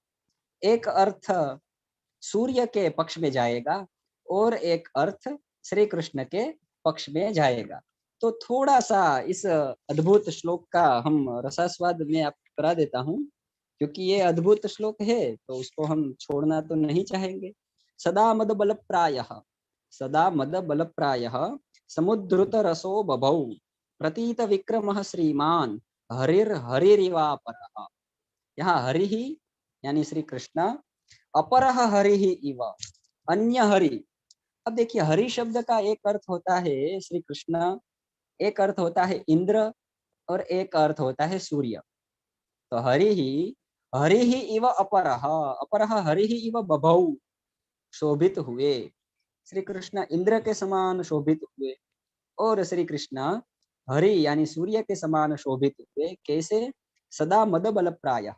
एक अर्थ सूर्य के पक्ष में जाएगा और एक अर्थ श्री कृष्ण के पक्ष में जाएगा। तो थोड़ा सा इस अद्भुत श्लोक का हम रसास्वाद में आपको करा देता हूँ, क्योंकि ये अद्भुत श्लोक है तो उसको हम छोड़ना तो नहीं चाहेंगे। सदा मद बल प्रायः, सदा मद बल प्रायः समुद्रुत रसो बभौ प्रतीत विक्रमः श्रीमान हरिर हरिरिवापरः। यहाँ हरि ही यानी श्री कृष्ण, अपरः हरि ही इव, अन्य हरि। अब देखिए हरि शब्द का एक अर्थ होता है श्री कृष्ण, एक अर्थ होता है इंद्र और एक अर्थ होता है सूर्य। तो हरि ही इव अपरः, अपरः हरि ही इव बभौ, शोभित हुए। श्री कृष्ण इंद्र के समान शोभित हुए और श्री कृष्ण हरि यानी सूर्य के समान शोभित हुए। कैसे? सदा मद बल प्रायः,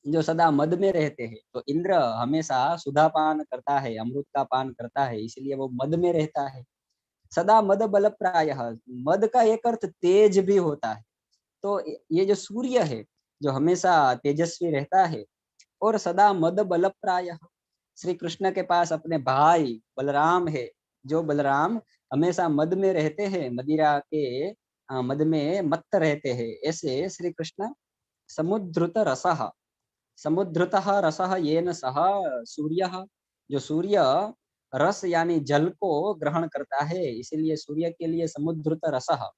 जो सदा मद में रहते हैं। तो इंद्र हमेशा सुधा पान करता है, अमृत का पान करता है, इसलिए वो मद में रहता है। सदा मद बल प्रायः, मद का एक अर्थ तेज भी होता है। तो ये जो सूर्य है जो हमेशा तेजस्वी रहता है, और सदा मद बल प्रायः, श्री कृष्ण के पास अपने भाई बलराम है, जो बलराम हमेशा मद में रहते हैं, मदिरा के मद में मत्त रहते हैं। ऐसे श्री कृष्ण समुद्रुत रसः, समुद्रतः रसः येन सह सूर्यः, जो सूर्य रस यानी जल को ग्रहण करता है, इसीलिए सूर्य के लिए समुद्रत रसः।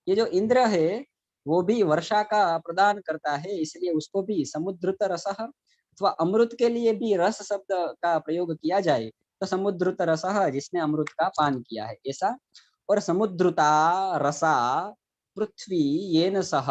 ये जो इंद्र है वो भी वर्षा का प्रदान करता है, इसलिए उसको भी समुद्रत रसः, अथवा अमृत के लिए भी रस शब्द का प्रयोग किया जाए तो समुद्रत रसः, जिसने अमृत का पान किया है ऐसा। और समुद्रता रसा पृथ्वी येन सह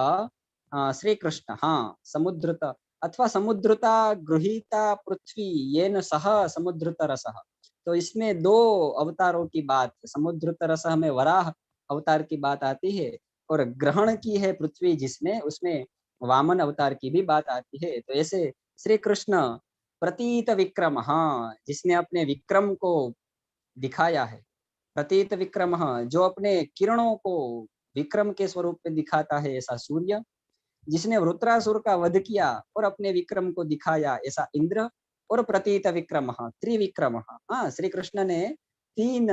श्री कृष्ण, हाँ समुद्रत अथवा समुद्रता गृहीता पृथ्वी येन सह समुद्रत रसः। तो इसमें दो अवतारों की बात, समुद्रत रसः में वराह अवतार की बात आती है और ग्रहण की है पृथ्वी जिसने, उसमें वामन अवतार की भी बात आती है। तो ऐसे श्री कृष्ण प्रतीत विक्रम, हाँ जिसने अपने विक्रम को दिखाया है, प्रतीत विक्रम, जो अपने किरणों को विक्रम के स्वरूप में दिखाता है ऐसा सूर्य, जिसने वृत्रासुर का वध किया और अपने विक्रम को दिखाया ऐसा इंद्र, और प्रतीत विक्रम त्रिविक्रम, हाँ श्री कृष्ण ने 3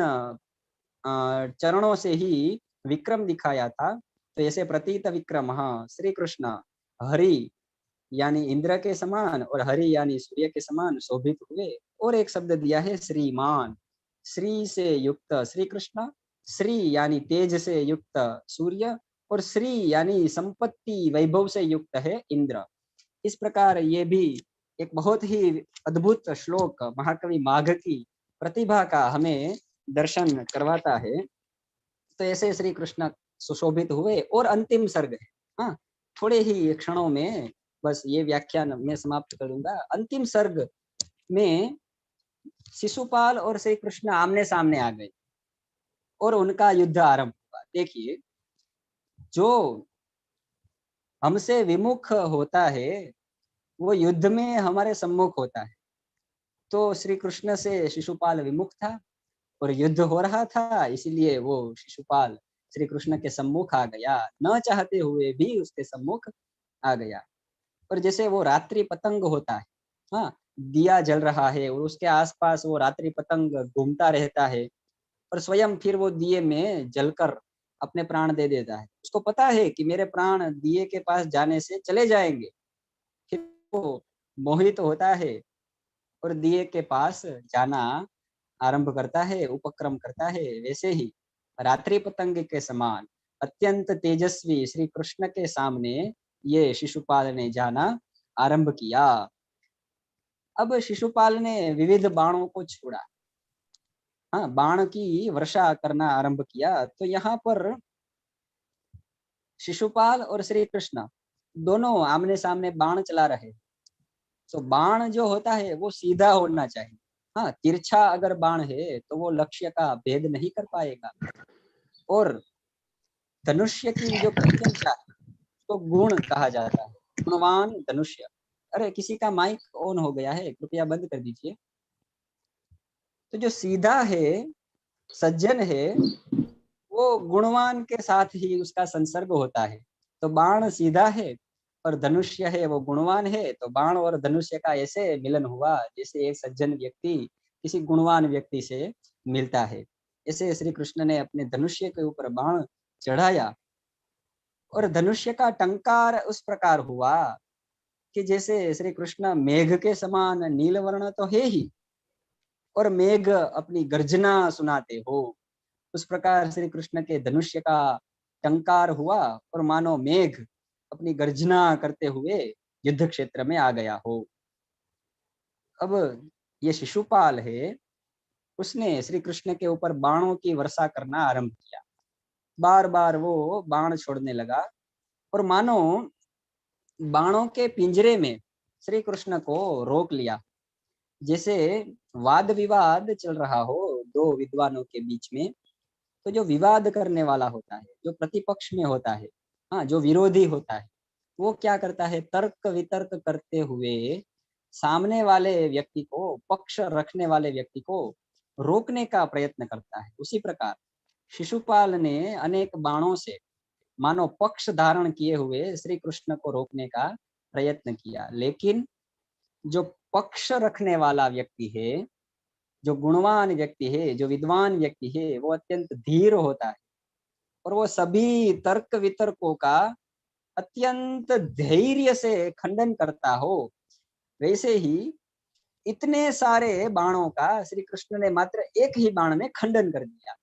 चरणों से ही विक्रम दिखाया था। तो ऐसे प्रतीत विक्रम श्री कृष्ण हरि यानी इंद्र के समान और हरि यानी सूर्य के समान शोभित हुए। और एक शब्द दिया है श्रीमान, श्री से युक्त श्री कृष्ण, श्री यानी तेज से युक्त सूर्य, और श्री यानी संपत्ति वैभव से युक्त है इंद्र। इस प्रकार ये भी एक बहुत ही अद्भुत श्लोक महाकवि माघ की प्रतिभा का हमें दर्शन करवाता है। तो ऐसे श्री कृष्ण सुशोभित हुए। और अंतिम सर्ग है, हाँ थोड़े ही क्षणों में बस ये व्याख्यान मैं समाप्त करूंगा। अंतिम सर्ग में शिशुपाल और श्री कृष्ण आमने सामने आ गए और उनका युद्ध आरंभ हुआ। देखिए जो हमसे विमुख होता है वो युद्ध में हमारे सम्मुख होता है। तो श्री कृष्ण से शिशुपाल विमुख था और युद्ध हो रहा था, इसीलिए वो शिशुपाल श्री कृष्ण के सम्मुख आ गया, न चाहते हुए भी उसके सम्मुख आ गया। और जैसे वो रात्रि पतंग होता है, हाँ दिया जल रहा है और उसके आसपास वो रात्रि पतंग घूमता रहता है और स्वयं फिर वो दिए में जलकर अपने प्राण दे देता है। उसको पता है कि मेरे प्राण दिए के पास जाने से चले जाएंगे, फिर वो मोहित होता है और दिए के पास जाना आरंभ करता है, उपक्रम करता है। वैसे ही रात्रि पतंग के समान अत्यंत तेजस्वी श्री कृष्ण के सामने ये शिशुपाल ने जाना आरंभ किया। अब शिशुपाल ने विविध बाणों को छोड़ा, हाँ बाण की वर्षा करना आरंभ किया। तो यहाँ पर शिशुपाल और श्री कृष्ण दोनों आमने सामने बाण चला रहे। तो बाण जो होता है वो सीधा होना चाहिए, हाँ तिरछा अगर बाण है तो वो लक्ष्य का भेद नहीं कर पाएगा। और धनुष्य की जो प्रत्यंशा है तो गुण कहा जाता है, गुणवान धनुष्य। अरे किसी का माइक ऑन हो गया है, कृपया बंद कर दीजिए। तो जो सीधा है, सज्जन है, वो गुणवान के साथ ही उसका संसर्ग होता है। तो बाण सीधा है और धनुष्य है वो गुणवान है, तो बाण और धनुष्य का ऐसे मिलन हुआ जैसे एक सज्जन व्यक्ति किसी गुणवान व्यक्ति से मिलता है। ऐसे श्री कृष्ण ने अपने धनुष्य के ऊपर बाण चढ़ाया और धनुष्य का टंकार उस प्रकार हुआ कि जैसे श्री कृष्ण मेघ के समान नील वर्ण तो है ही, और मेघ अपनी गर्जना सुनाते हो, उस प्रकार श्री कृष्ण के धनुष्य का टंकार हुआ और मानो मेघ अपनी गर्जना करते हुए युद्ध क्षेत्र में आ गया हो। अब ये शिशुपाल है, उसने श्री कृष्ण के ऊपर बाणों की वर्षा करना आरंभ किया। बार बार वो बाण छोड़ने लगा और मानो बाणों के पिंजरे में श्री कृष्ण को रोक लिया। जैसे वाद विवाद चल रहा हो दो विद्वानों के बीच में, तो जो विवाद करने वाला होता है, जो प्रतिपक्ष में होता है, हाँ, जो विरोधी होता है, वो क्या करता है, तर्क वितर्क करते हुए सामने वाले व्यक्ति को, पक्ष रखने वाले व्यक्ति को रोकने का प्रयत्न करता है। उसी प्रकार शिशुपाल ने अनेक बाणों से मानो पक्ष धारण किए हुए श्री कृष्ण को रोकने का प्रयत्न किया, लेकिन जो पक्ष रखने वाला व्यक्ति है, जो गुणवान व्यक्ति है, जो विद्वान व्यक्ति है, वो अत्यंत धीर होता है और वो सभी तर्क वितर्कों का अत्यंत धैर्य से खंडन करता हो। वैसे ही इतने सारे बाणों का श्री कृष्ण ने मात्र एक ही बाण में खंडन कर दिया।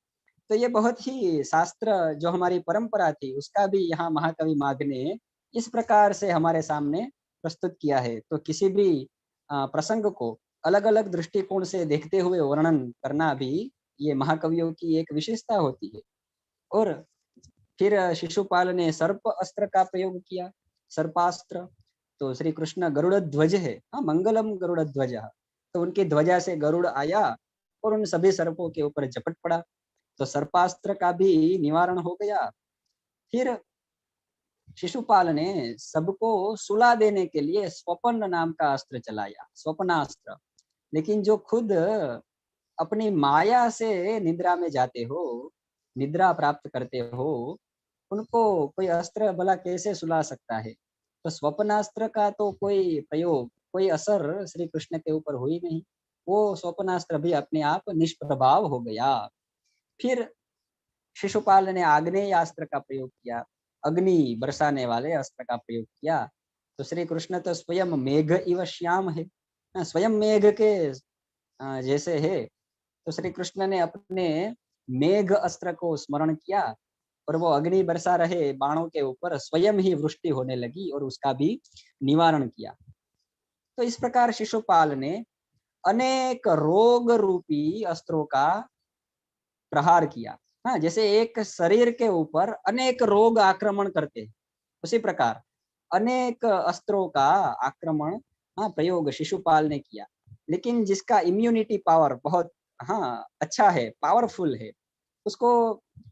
तो ये बहुत ही शास्त्र जो हमारी परंपरा थी उसका भी यहाँ महाकवि माघ ने इस प्रकार से हमारे सामने प्रस्तुत किया है। तो किसी भी प्रसंग को अलग अलग दृष्टिकोण से देखते हुए वर्णन करना भी ये महाकवियों की एक विशेषता होती है। और फिर शिशुपाल ने सर्प अस्त्र का प्रयोग किया, सर्पास्त्र। तो श्री कृष्ण गरुड़ ध्वज है, हाँ, मंगलम गरुड़ ध्वज, तो उनकी ध्वजा से गरुड़ आया और उन सभी सर्पों के ऊपर झपट पड़ा, तो सर्पास्त्र का भी निवारण हो गया। फिर शिशुपाल ने सबको सुला देने के लिए स्वपन नाम का अस्त्र चलाया, स्वपनास्त्र। लेकिन जो खुद अपनी माया से निद्रा में जाते हो, निद्रा प्राप्त करते हो, उनको कोई अस्त्र भला कैसे सुला सकता है। तो स्वपनास्त्र का तो कोई प्रयोग, कोई असर श्री कृष्ण के ऊपर हुई नहीं, वो स्वपनास्त्र भी अपने आप निष्प्रभाव हो गया। फिर शिशुपाल ने आग्नेय अस्त्र का प्रयोग किया, अग्नि बरसाने वाले अस्त्र का प्रयोग किया। तो श्री कृष्ण तो स्वयं मेघ इव श्याम है, स्वयं मेघ के जैसे है। तो श्री कृष्ण ने अपने मेघ अस्त्र को स्मरण किया और वो अग्नि बरसा रहे बाणों के ऊपर स्वयं ही वृष्टि होने लगी और उसका भी निवारण किया। तो इस प्रकार शिशुपाल ने अनेक रोग रूपी अस्त्रों का प्रहार किया। हाँ, जैसे एक शरीर के ऊपर अनेक रोग आक्रमण करते हैं, उसी प्रकार अनेक अस्त्रों का आक्रमण, हाँ, प्रयोग शिशुपाल ने किया। लेकिन जिसका इम्यूनिटी पावर बहुत, हाँ, अच्छा है, पावरफुल है, उसको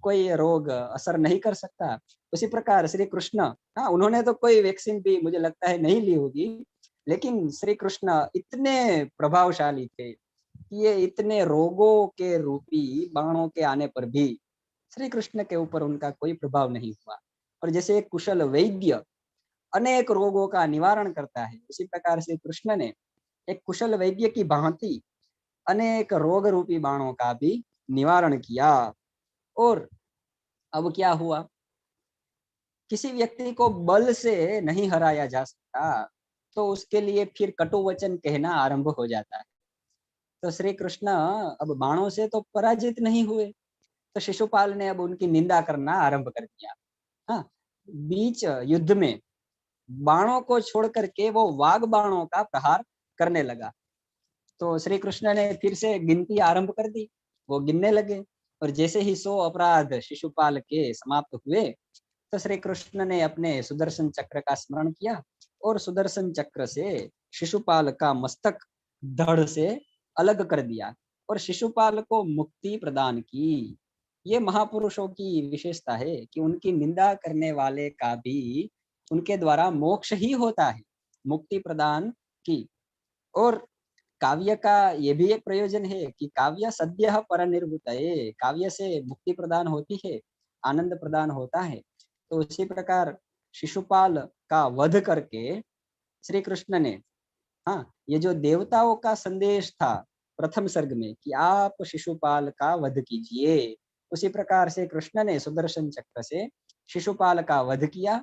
कोई रोग असर नहीं कर सकता। उसी प्रकार श्री कृष्ण, हाँ, उन्होंने तो कोई वैक्सीन भी मुझे लगता है नहीं ली होगी, लेकिन श्री कृष्ण इतने प्रभावशाली थे कि ये इतने रोगों के रूपी बाणों के आने पर भी श्री कृष्ण के ऊपर उनका कोई प्रभाव नहीं हुआ। और जैसे एक कुशल वैद्य अनेक रोगों का निवारण करता है, उसी प्रकार श्री कृष्ण ने एक कुशल वैद्य की भांति अनेक रोग रूपी बाणों का भी निवारण किया। और अब क्या हुआ, किसी व्यक्ति को बल से नहीं हराया जा सकता, तो उसके लिए फिर कटु वचन कहना आरंभ हो जाता है। तो श्री कृष्ण अब बाणों से तो पराजित नहीं हुए, तो शिशुपाल ने अब उनकी निंदा करना आरंभ कर दिया। हाँ, बीच युद्ध में बाणों को छोड़ करके वो वाग बाणों का प्रहार करने लगा। तो श्री कृष्ण ने फिर से गिनती आरंभ कर दी, वो गिनने लगे और जैसे ही 100 अपराध शिशुपाल के समाप्त हुए, तो श्री कृष्ण ने अपने सुदर्शन चक्र का स्मरण किया और सुदर्शन चक्र से शिशुपाल का मस्तक धड़ से अलग कर दिया और शिशुपाल को मुक्ति प्रदान की। ये महापुरुषों की विशेषता है कि उनकी निंदा करने वाले का भी उनके द्वारा मोक्ष ही होता है, मुक्ति प्रदान की। और काव्य का ये भी एक प्रयोजन है कि काव्य सद्यः परनिर्वृत्तये, काव्य से मुक्ति प्रदान होती है, आनंद प्रदान होता है। तो उसी प्रकार शिशुपाल का वध करके श्री कृष्ण ने, हाँ, ये जो देवताओं का संदेश था प्रथम सर्ग में कि आप शिशुपाल का वध कीजिए, उसी प्रकार से कृष्ण ने सुदर्शन चक्र से शिशुपाल का वध किया।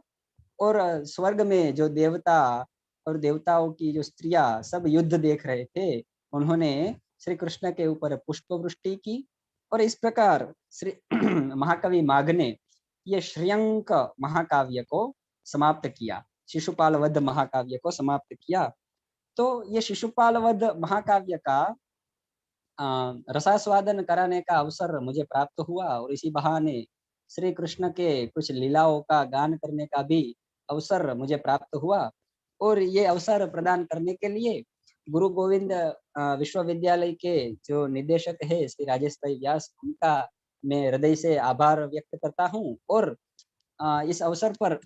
और स्वर्ग में जो देवता और देवताओं की जो स्त्रियां सब युद्ध देख रहे थे, उन्होंने श्री कृष्ण के ऊपर पुष्प वृष्टि की। और इस प्रकार श्री महाकवि माघ ने ये श्रेयंक महाकाव्य को समाप्त किया, शिशुपाल वध महाकाव्य को समाप्त किया। तो ये शिशुपाल वध महाकाव्य का रसास्वादन कराने का अवसर मुझे प्राप्त हुआ, और इसी बहाने श्री कृष्ण के कुछ लीलाओं का गान करने का भी अवसर मुझे प्राप्त हुआ। और ये अवसर प्रदान करने के लिए गुरु गोविंद विश्वविद्यालय के जो निदेशक है श्री राजेश भाई व्यास, उनका मैं हृदय से आभार व्यक्त करता हूँ। और इस अवसर पर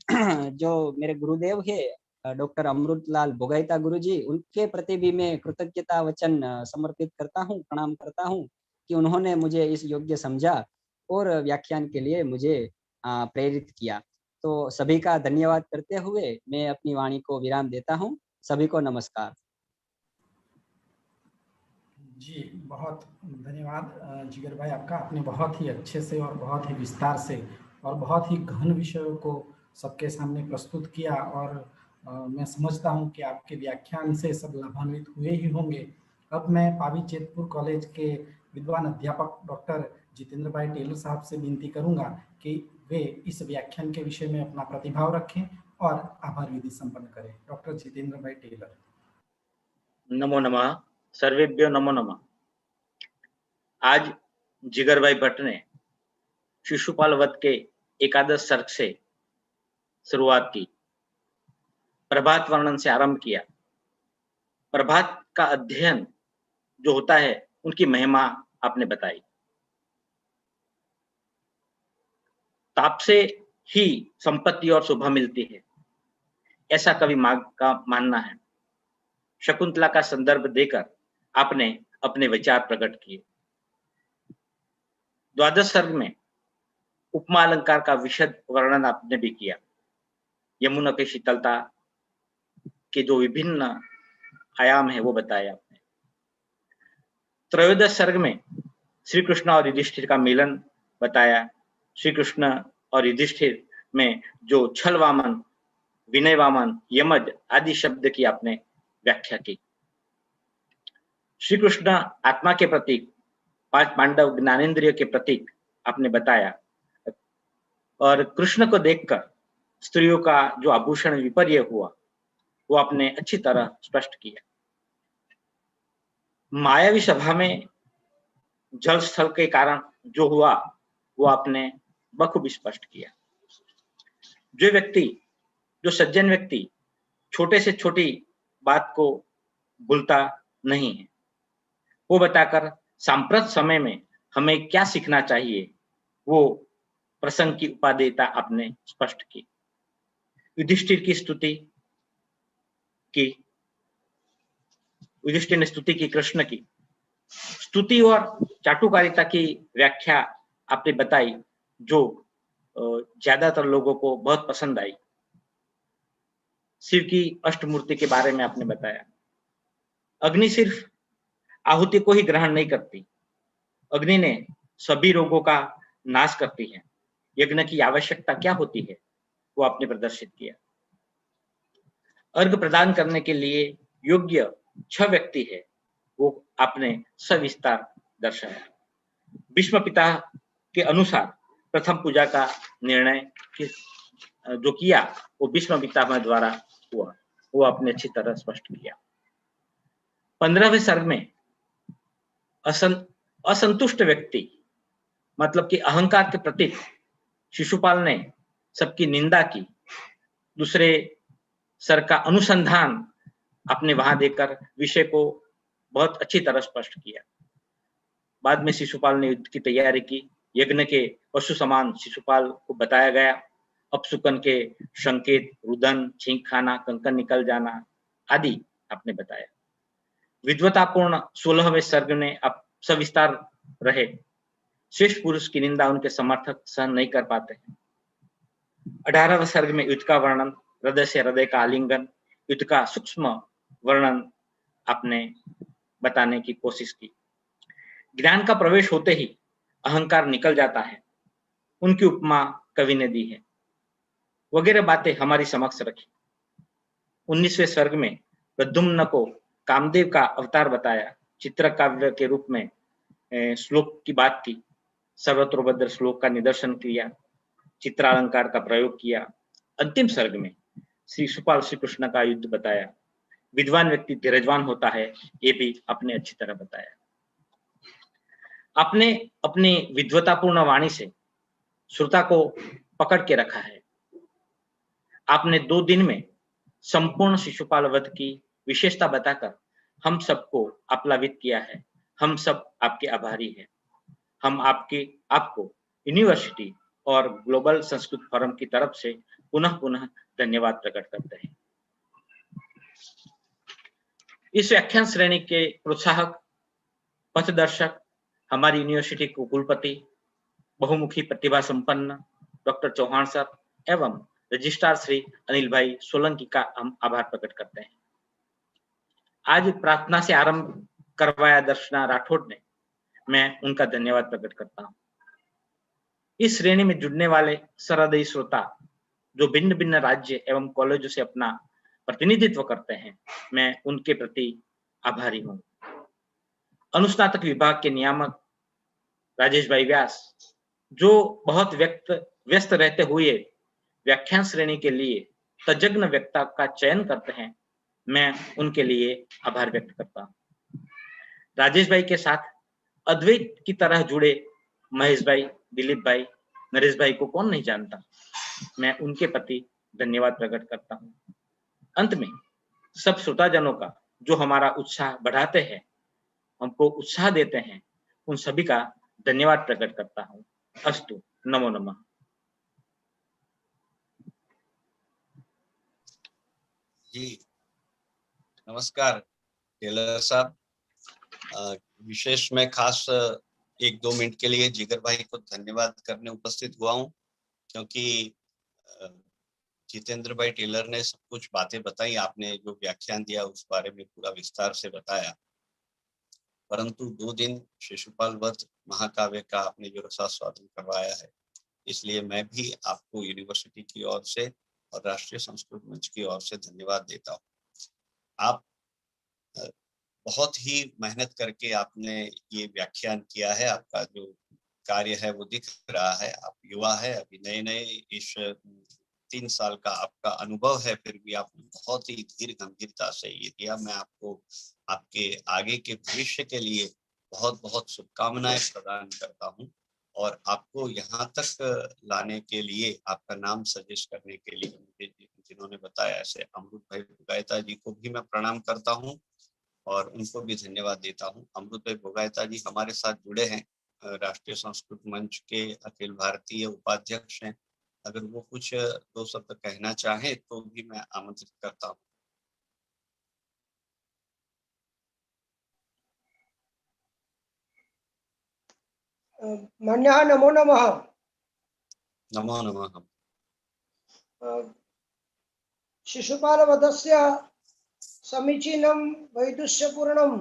जो मेरे गुरुदेव है डॉक्टर अमृतलाल बोगाईता गुरुजी, उनके प्रति भी मैं कृतज्ञता वचन समर्पित करता हूँ, प्रणाम करता हूँ कि उन्होंने मुझे इस योग्य समझा और व्याख्यान के लिए मुझे प्रेरित किया। तो सभी का धन्यवाद करते हुए मैं अपनी वाणी को विराम देता हूँ। सभी को नमस्कार। जी, बहुत धन्यवाद जिगर भाई आपका। आपने बहुत ही अच्छे से और बहुत ही विस्तार से और बहुत ही गहन विषयों को सबके सामने प्रस्तुत किया, और मैं समझता हूं कि आपके व्याख्यान से सब लाभान्वित हुए ही होंगे। अब मैं पावी चेतपुर कॉलेज के विद्वान अध्यापक डॉक्टर जितेंद्र भाई टेलर साहब से विनती करूंगा कि वे इस व्याख्यान के विषय में अपना प्रतिभाव रखें और आभार विधि संपन्न करें। डॉक्टर जितेंद्र भाई टेलर। नमो नमः, सर्वेभ्यो नमो नमः। आज जिगर भाई भट्ट ने शिशुपाल वध के एकादश सर्ग से शुरुआत की, प्रभात वर्णन से आरंभ किया। प्रभात का अध्ययन जो होता है, उनकी महिमा आपने बताई। ताप से ही संपत्ति और शोभा मिलती है, ऐसा कवि माघ का मानना है। शकुंतला का संदर्भ देकर आपने अपने विचार प्रकट किए। द्वादश सर्ग में उपमा अलंकार का विशद वर्णन आपने भी किया। यमुना की शीतलता के जो विभिन्न आयाम है वो बताया आपने। त्रयोदश सर्ग में श्री कृष्ण और युधिष्ठिर का मिलन बताया। श्री कृष्ण और युधिष्ठिर में जो छल वामन, विनय वामन, यमज आदि शब्द की आपने व्याख्या की। श्री कृष्ण आत्मा के प्रतीक, पांच पांडव ज्ञानेंद्रिय के प्रतीक आपने बताया, और कृष्ण को देखकर स्त्रियों का जो आभूषण विपर्य हुआ वो आपने अच्छी तरह स्पष्ट किया। मायावी सभा में जल स्थल के कारण जो हुआ वो आपने बखूबी स्पष्ट किया। जो व्यक्ति, जो सज्जन व्यक्ति छोटे से छोटी बात को भूलता नहीं है, वो बताकर सांप्रत समय में हमें क्या सीखना चाहिए वो प्रसंग की उपादेयता आपने स्पष्ट की। युधिष्ठिर की स्तुति की, युधिष्ठिर ने स्तुति की कृष्ण की। स्तुति और चाटुकारिता की व्याख्या आपने बताई जो ज्यादातर लोगों को बहुत पसंद आई। शिव की अष्टमूर्ति के बारे में आपने बताया। अग्नि सिर्फ आहुति को ही ग्रहण नहीं करती, अग्नि ने सभी रोगों का नाश करती है। यज्ञ की आवश्यकता क्या होती है वो आपने प्रदर्शित किया। अर्घ प्रदान करने के लिए योग्य 6 व्यक्ति है वो आपने सविस्तार दर्शाया। भीष्म पिता के अनुसार प्रथम पूजा का निर्णय जो किया वो भीष्म पितामह द्वारा हुआ, वो आपने अच्छी तरह स्पष्ट किया। 15वें सर्ग में असंतुष्ट व्यक्ति मतलब कि अहंकार के प्रतीक शिशुपाल ने सबकी निंदा की। दूसरे सर्ग का अनुसंधान आपने वहां देकर विषय को बहुत अच्छी तरह स्पष्ट किया। बाद में शिशुपाल ने युद्ध की तैयारी की। यज्ञ के पशु समान शिशुपाल को बताया गया। अपसुकन के संकेत, रुदन, छींक खाना, कंकन निकल जाना आदि आपने बताया। विद्वतापूर्ण 16वें सर्ग में आप सविस्तार रहे। श्रेष्ठ पुरुष की निंदा उनके समर्थक सहन नहीं कर पाते हैं। 18वें सर्ग में युद्ध का वर्णन, हृदय से हृदय का आलिंगन, युद्ध का सूक्ष्म वर्णन आपने बताने की कोशिश की। ज्ञान का प्रवेश होते ही अहंकार निकल जाता है, उनकी उपमा कवि ने दी है, वगैरह बातें हमारी समक्ष रखी। 19वें सर्ग में प्रद्युम्न को कामदेव का अवतार बताया, चित्र काव्य के रूप में श्लोक की बात की, सर्वतोभद्र श्लोक का निदर्शन किया, चित्रालंकार का प्रयोग किया। अंतिम सर्ग में श्री शिशुपाल श्री कृष्ण का युद्ध बताया। विद्वान व्यक्ति धीरजवान होता है, ये भी आपने अच्छी तरह बताया। आपने अपनी विद्वतापूर्ण वाणी से श्रोता को पकड़ के रखा है। आपने 2 दिन में संपूर्ण शिशुपाल वध की विशेषता बताकर हम सबको आप्लावित किया है। हम सब आपके आभारी हैं। हम आपको यूनिवर्सिटी और ग्लोबल संस्कृत फोरम की तरफ से पुनः पुनः धन्यवाद प्रकट करते हैं। इस व्याख्यान श्रेणी के प्रोत्साहक, पथदर्शक, हमारी यूनिवर्सिटी के कुलपति, बहुमुखी प्रतिभा संपन्न डॉक्टर चौहान सर एवं रजिस्ट्रार श्री अनिल भाई सोलंकी का हम आभार प्रकट करते हैं। आज प्रार्थना से आरंभ करवाया दर्शना राठौड़ ने, मैं उनका धन्यवाद प्रकट करता हूँ। इस श्रेणी में जुड़ने वाले सहृदयी श्रोता जो भिन्न भिन्न राज्य एवं कॉलेजों से अपना प्रतिनिधित्व करते हैं, मैं उनके प्रति आभारी हूँ। अनुस्नातक विभाग के नियामक राजेश भाई व्यास जो बहुत व्यस्त रहते हुए व्याख्यान श्रेणी के लिए तज्ञ वक्ता का चयन करते हैं, मैं उनके लिए आभार व्यक्त करता हूँ। राजेश भाई के साथ अद्वैत की तरह जुड़े महेश भाई, दिलीप भाई, नरेश भाई को कौन नहीं जानता, मैं उनके प्रति धन्यवाद प्रकट करता हूँ। अंत में सब श्रोताजनों का जो हमारा उत्साह बढ़ाते हैं, हमको उत्साह देते हैं, उन सभी का धन्यवाद प्रकट करता हूँ। अस्तु, नमो नमः। जी नमस्कार टेलर साहब। विशेष में खास 1-2 मिनट के लिए जिगर भाई को धन्यवाद करने उपस्थित हुआ हूँ, क्योंकि जितेंद्र भाई टेलर ने सब कुछ बातें बताई, आपने जो व्याख्यान दिया उस बारे में पूरा विस्तार से बताया, परंतु 2 दिन शिशुपाल वध महाकाव्य का आपने जो रसास्वादन करवाया है, इसलिए मैं भी आपको यूनिवर्सिटी की ओर से और राष्ट्रीय संस्कृत मंच की ओर से धन्यवाद देता हूँ। आप बहुत ही मेहनत करके आपने ये व्याख्यान किया है, आपका जो कार्य है वो दिख रहा है। आप युवा है, अभी नए इस 3 साल का आपका अनुभव है, फिर भी आपने बहुत ही धीर गंभीरता से ये किया। मैं आपको आपके आगे के भविष्य के लिए बहुत बहुत शुभकामनाएं प्रदान करता हूँ, और आपको यहाँ तक लाने के लिए, आपका नाम सजेस्ट करने के लिए मुझे जिन्होंने बताया, ऐसे अमृत भाई भोगायता जी को भी मैं प्रणाम करता हूँ और उनको भी धन्यवाद देता हूँ। अमृत भाई भोगायता जी हमारे साथ जुड़े हैं, राष्ट्रीय संस्कृत मंच के अखिल भारतीय उपाध्यक्ष हैं। अगर वो कुछ 2 शब्द कहना चाहें तो भी मैं आमंत्रित करता हूँ। मान्यः नमो नमः। नमो नमः। शिशुपालवधस्य समीचीनं वैदुष्यपूर्णं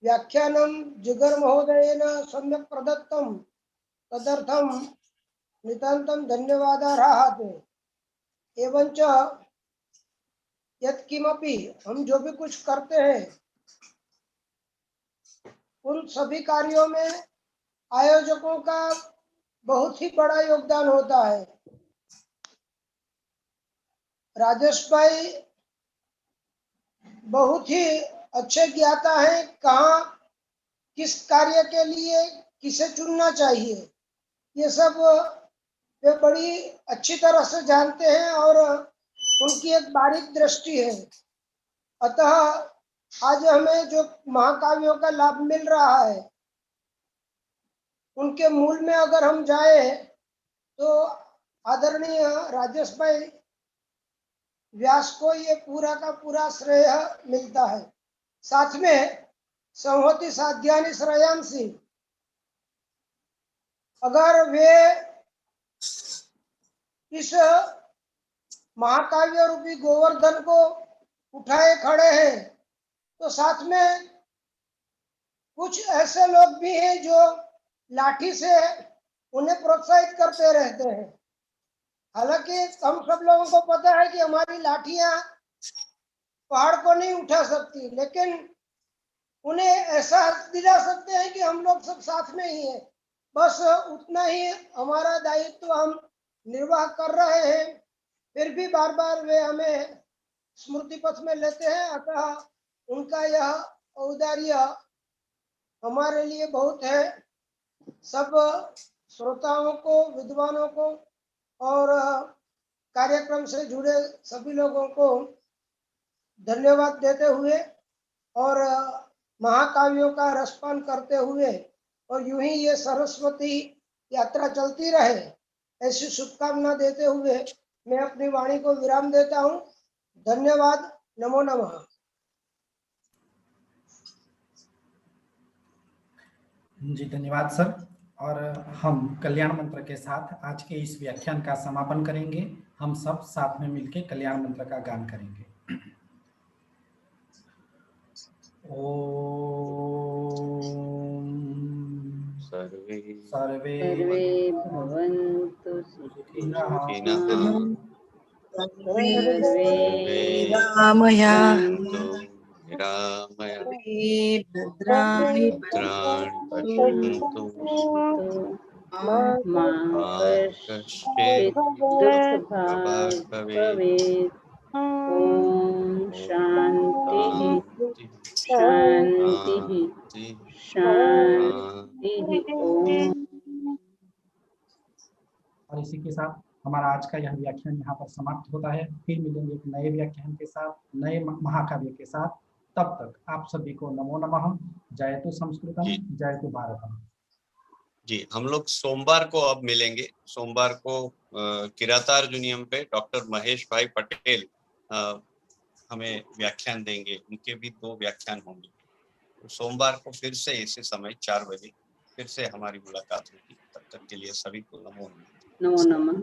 व्याख्यानं जिगर महोदयेन सम्यक् प्रदत्तं, तदर्थं नितान्तं धन्यवादार्हः ते। एवंच यत्किमपि हम जो भी कुछ करते हैं, उन सभी कार्यों में आयोजकों का बहुत ही बड़ा योगदान होता है। राजेश भाई बहुत ही अच्छे ज्ञाता हैं, कहाँ किस कार्य के लिए किसे चुनना चाहिए, ये सब वे बड़ी अच्छी तरह से जानते हैं और उनकी एक बारीक दृष्टि है। अतः आज हमें जो महाकाव्यों का लाभ मिल रहा है, उनके मूल में अगर हम जाए तो आदरणीय राजेश भाई व्यास को ये पूरा का पूरा श्रेय मिलता है। साथ में संहोति साध्यानि श्रेयांसी, अगर वे इस महाकाव्य रूपी गोवर्धन को उठाए खड़े हैं, तो साथ में कुछ ऐसे लोग भी हैं जो लाठी से उन्हें प्रोत्साहित करते रहते हैं। हालांकि हम सब लोगों को पता है कि हमारी लाठियां पहाड़ को नहीं उठा सकती, लेकिन उन्हें एहसास दिला सकते हैं कि हम लोग सब साथ में ही हैं। बस उतना ही हमारा दायित्व हम निर्वाह कर रहे हैं। फिर भी बार बार वे हमें स्मृति पथ में लेते हैं, अतः उनका यह औदार्य हमारे लिए बहुत है। सब श्रोताओं को, विद्वानों को और कार्यक्रम से जुड़े सभी लोगों को धन्यवाद देते हुए और महाकाव्यों का रसपान करते हुए और यूं ही ये सरस्वती यात्रा चलती रहे, ऐसी शुभकामना देते हुए मैं अपनी वाणी को विराम देता हूँ। धन्यवाद। नमो नमः। जी धन्यवाद सर। और हम कल्याण मंत्र के साथ आज के इस व्याख्यान का समापन करेंगे। हम सब साथ में मिलकर कल्याण मंत्र का गान करेंगे। ओम सर्वे भवन्तु सुखिनः सर्वे रामया भद्राणि पश्यन्तु मा कश्चित् दुःखभाग् भवेत्। ॐ शान्तिः शान्तिः शान्तिः। ओम। और इसी के साथ हमारा आज का यह व्याख्यान यहाँ पर समाप्त होता है। फिर मिलेंगे एक नए व्याख्यान के साथ, नए महाकाव्य के साथ। तब तक आप सभी को नमो नमः। जयतु संस्कृतम, जयतु भारतम। जी, हम लोग सोमवार को अब मिलेंगे। सोमवार को किरातार्जुनियम पे डॉक्टर महेश भाई पटेल हमें व्याख्यान देंगे। उनके भी 2 व्याख्यान होंगे। तो सोमवार को फिर से इसी समय 4 बजे फिर से हमारी मुलाकात होगी। तब तक के लिए सभी को नमो नमः। नमो नमः।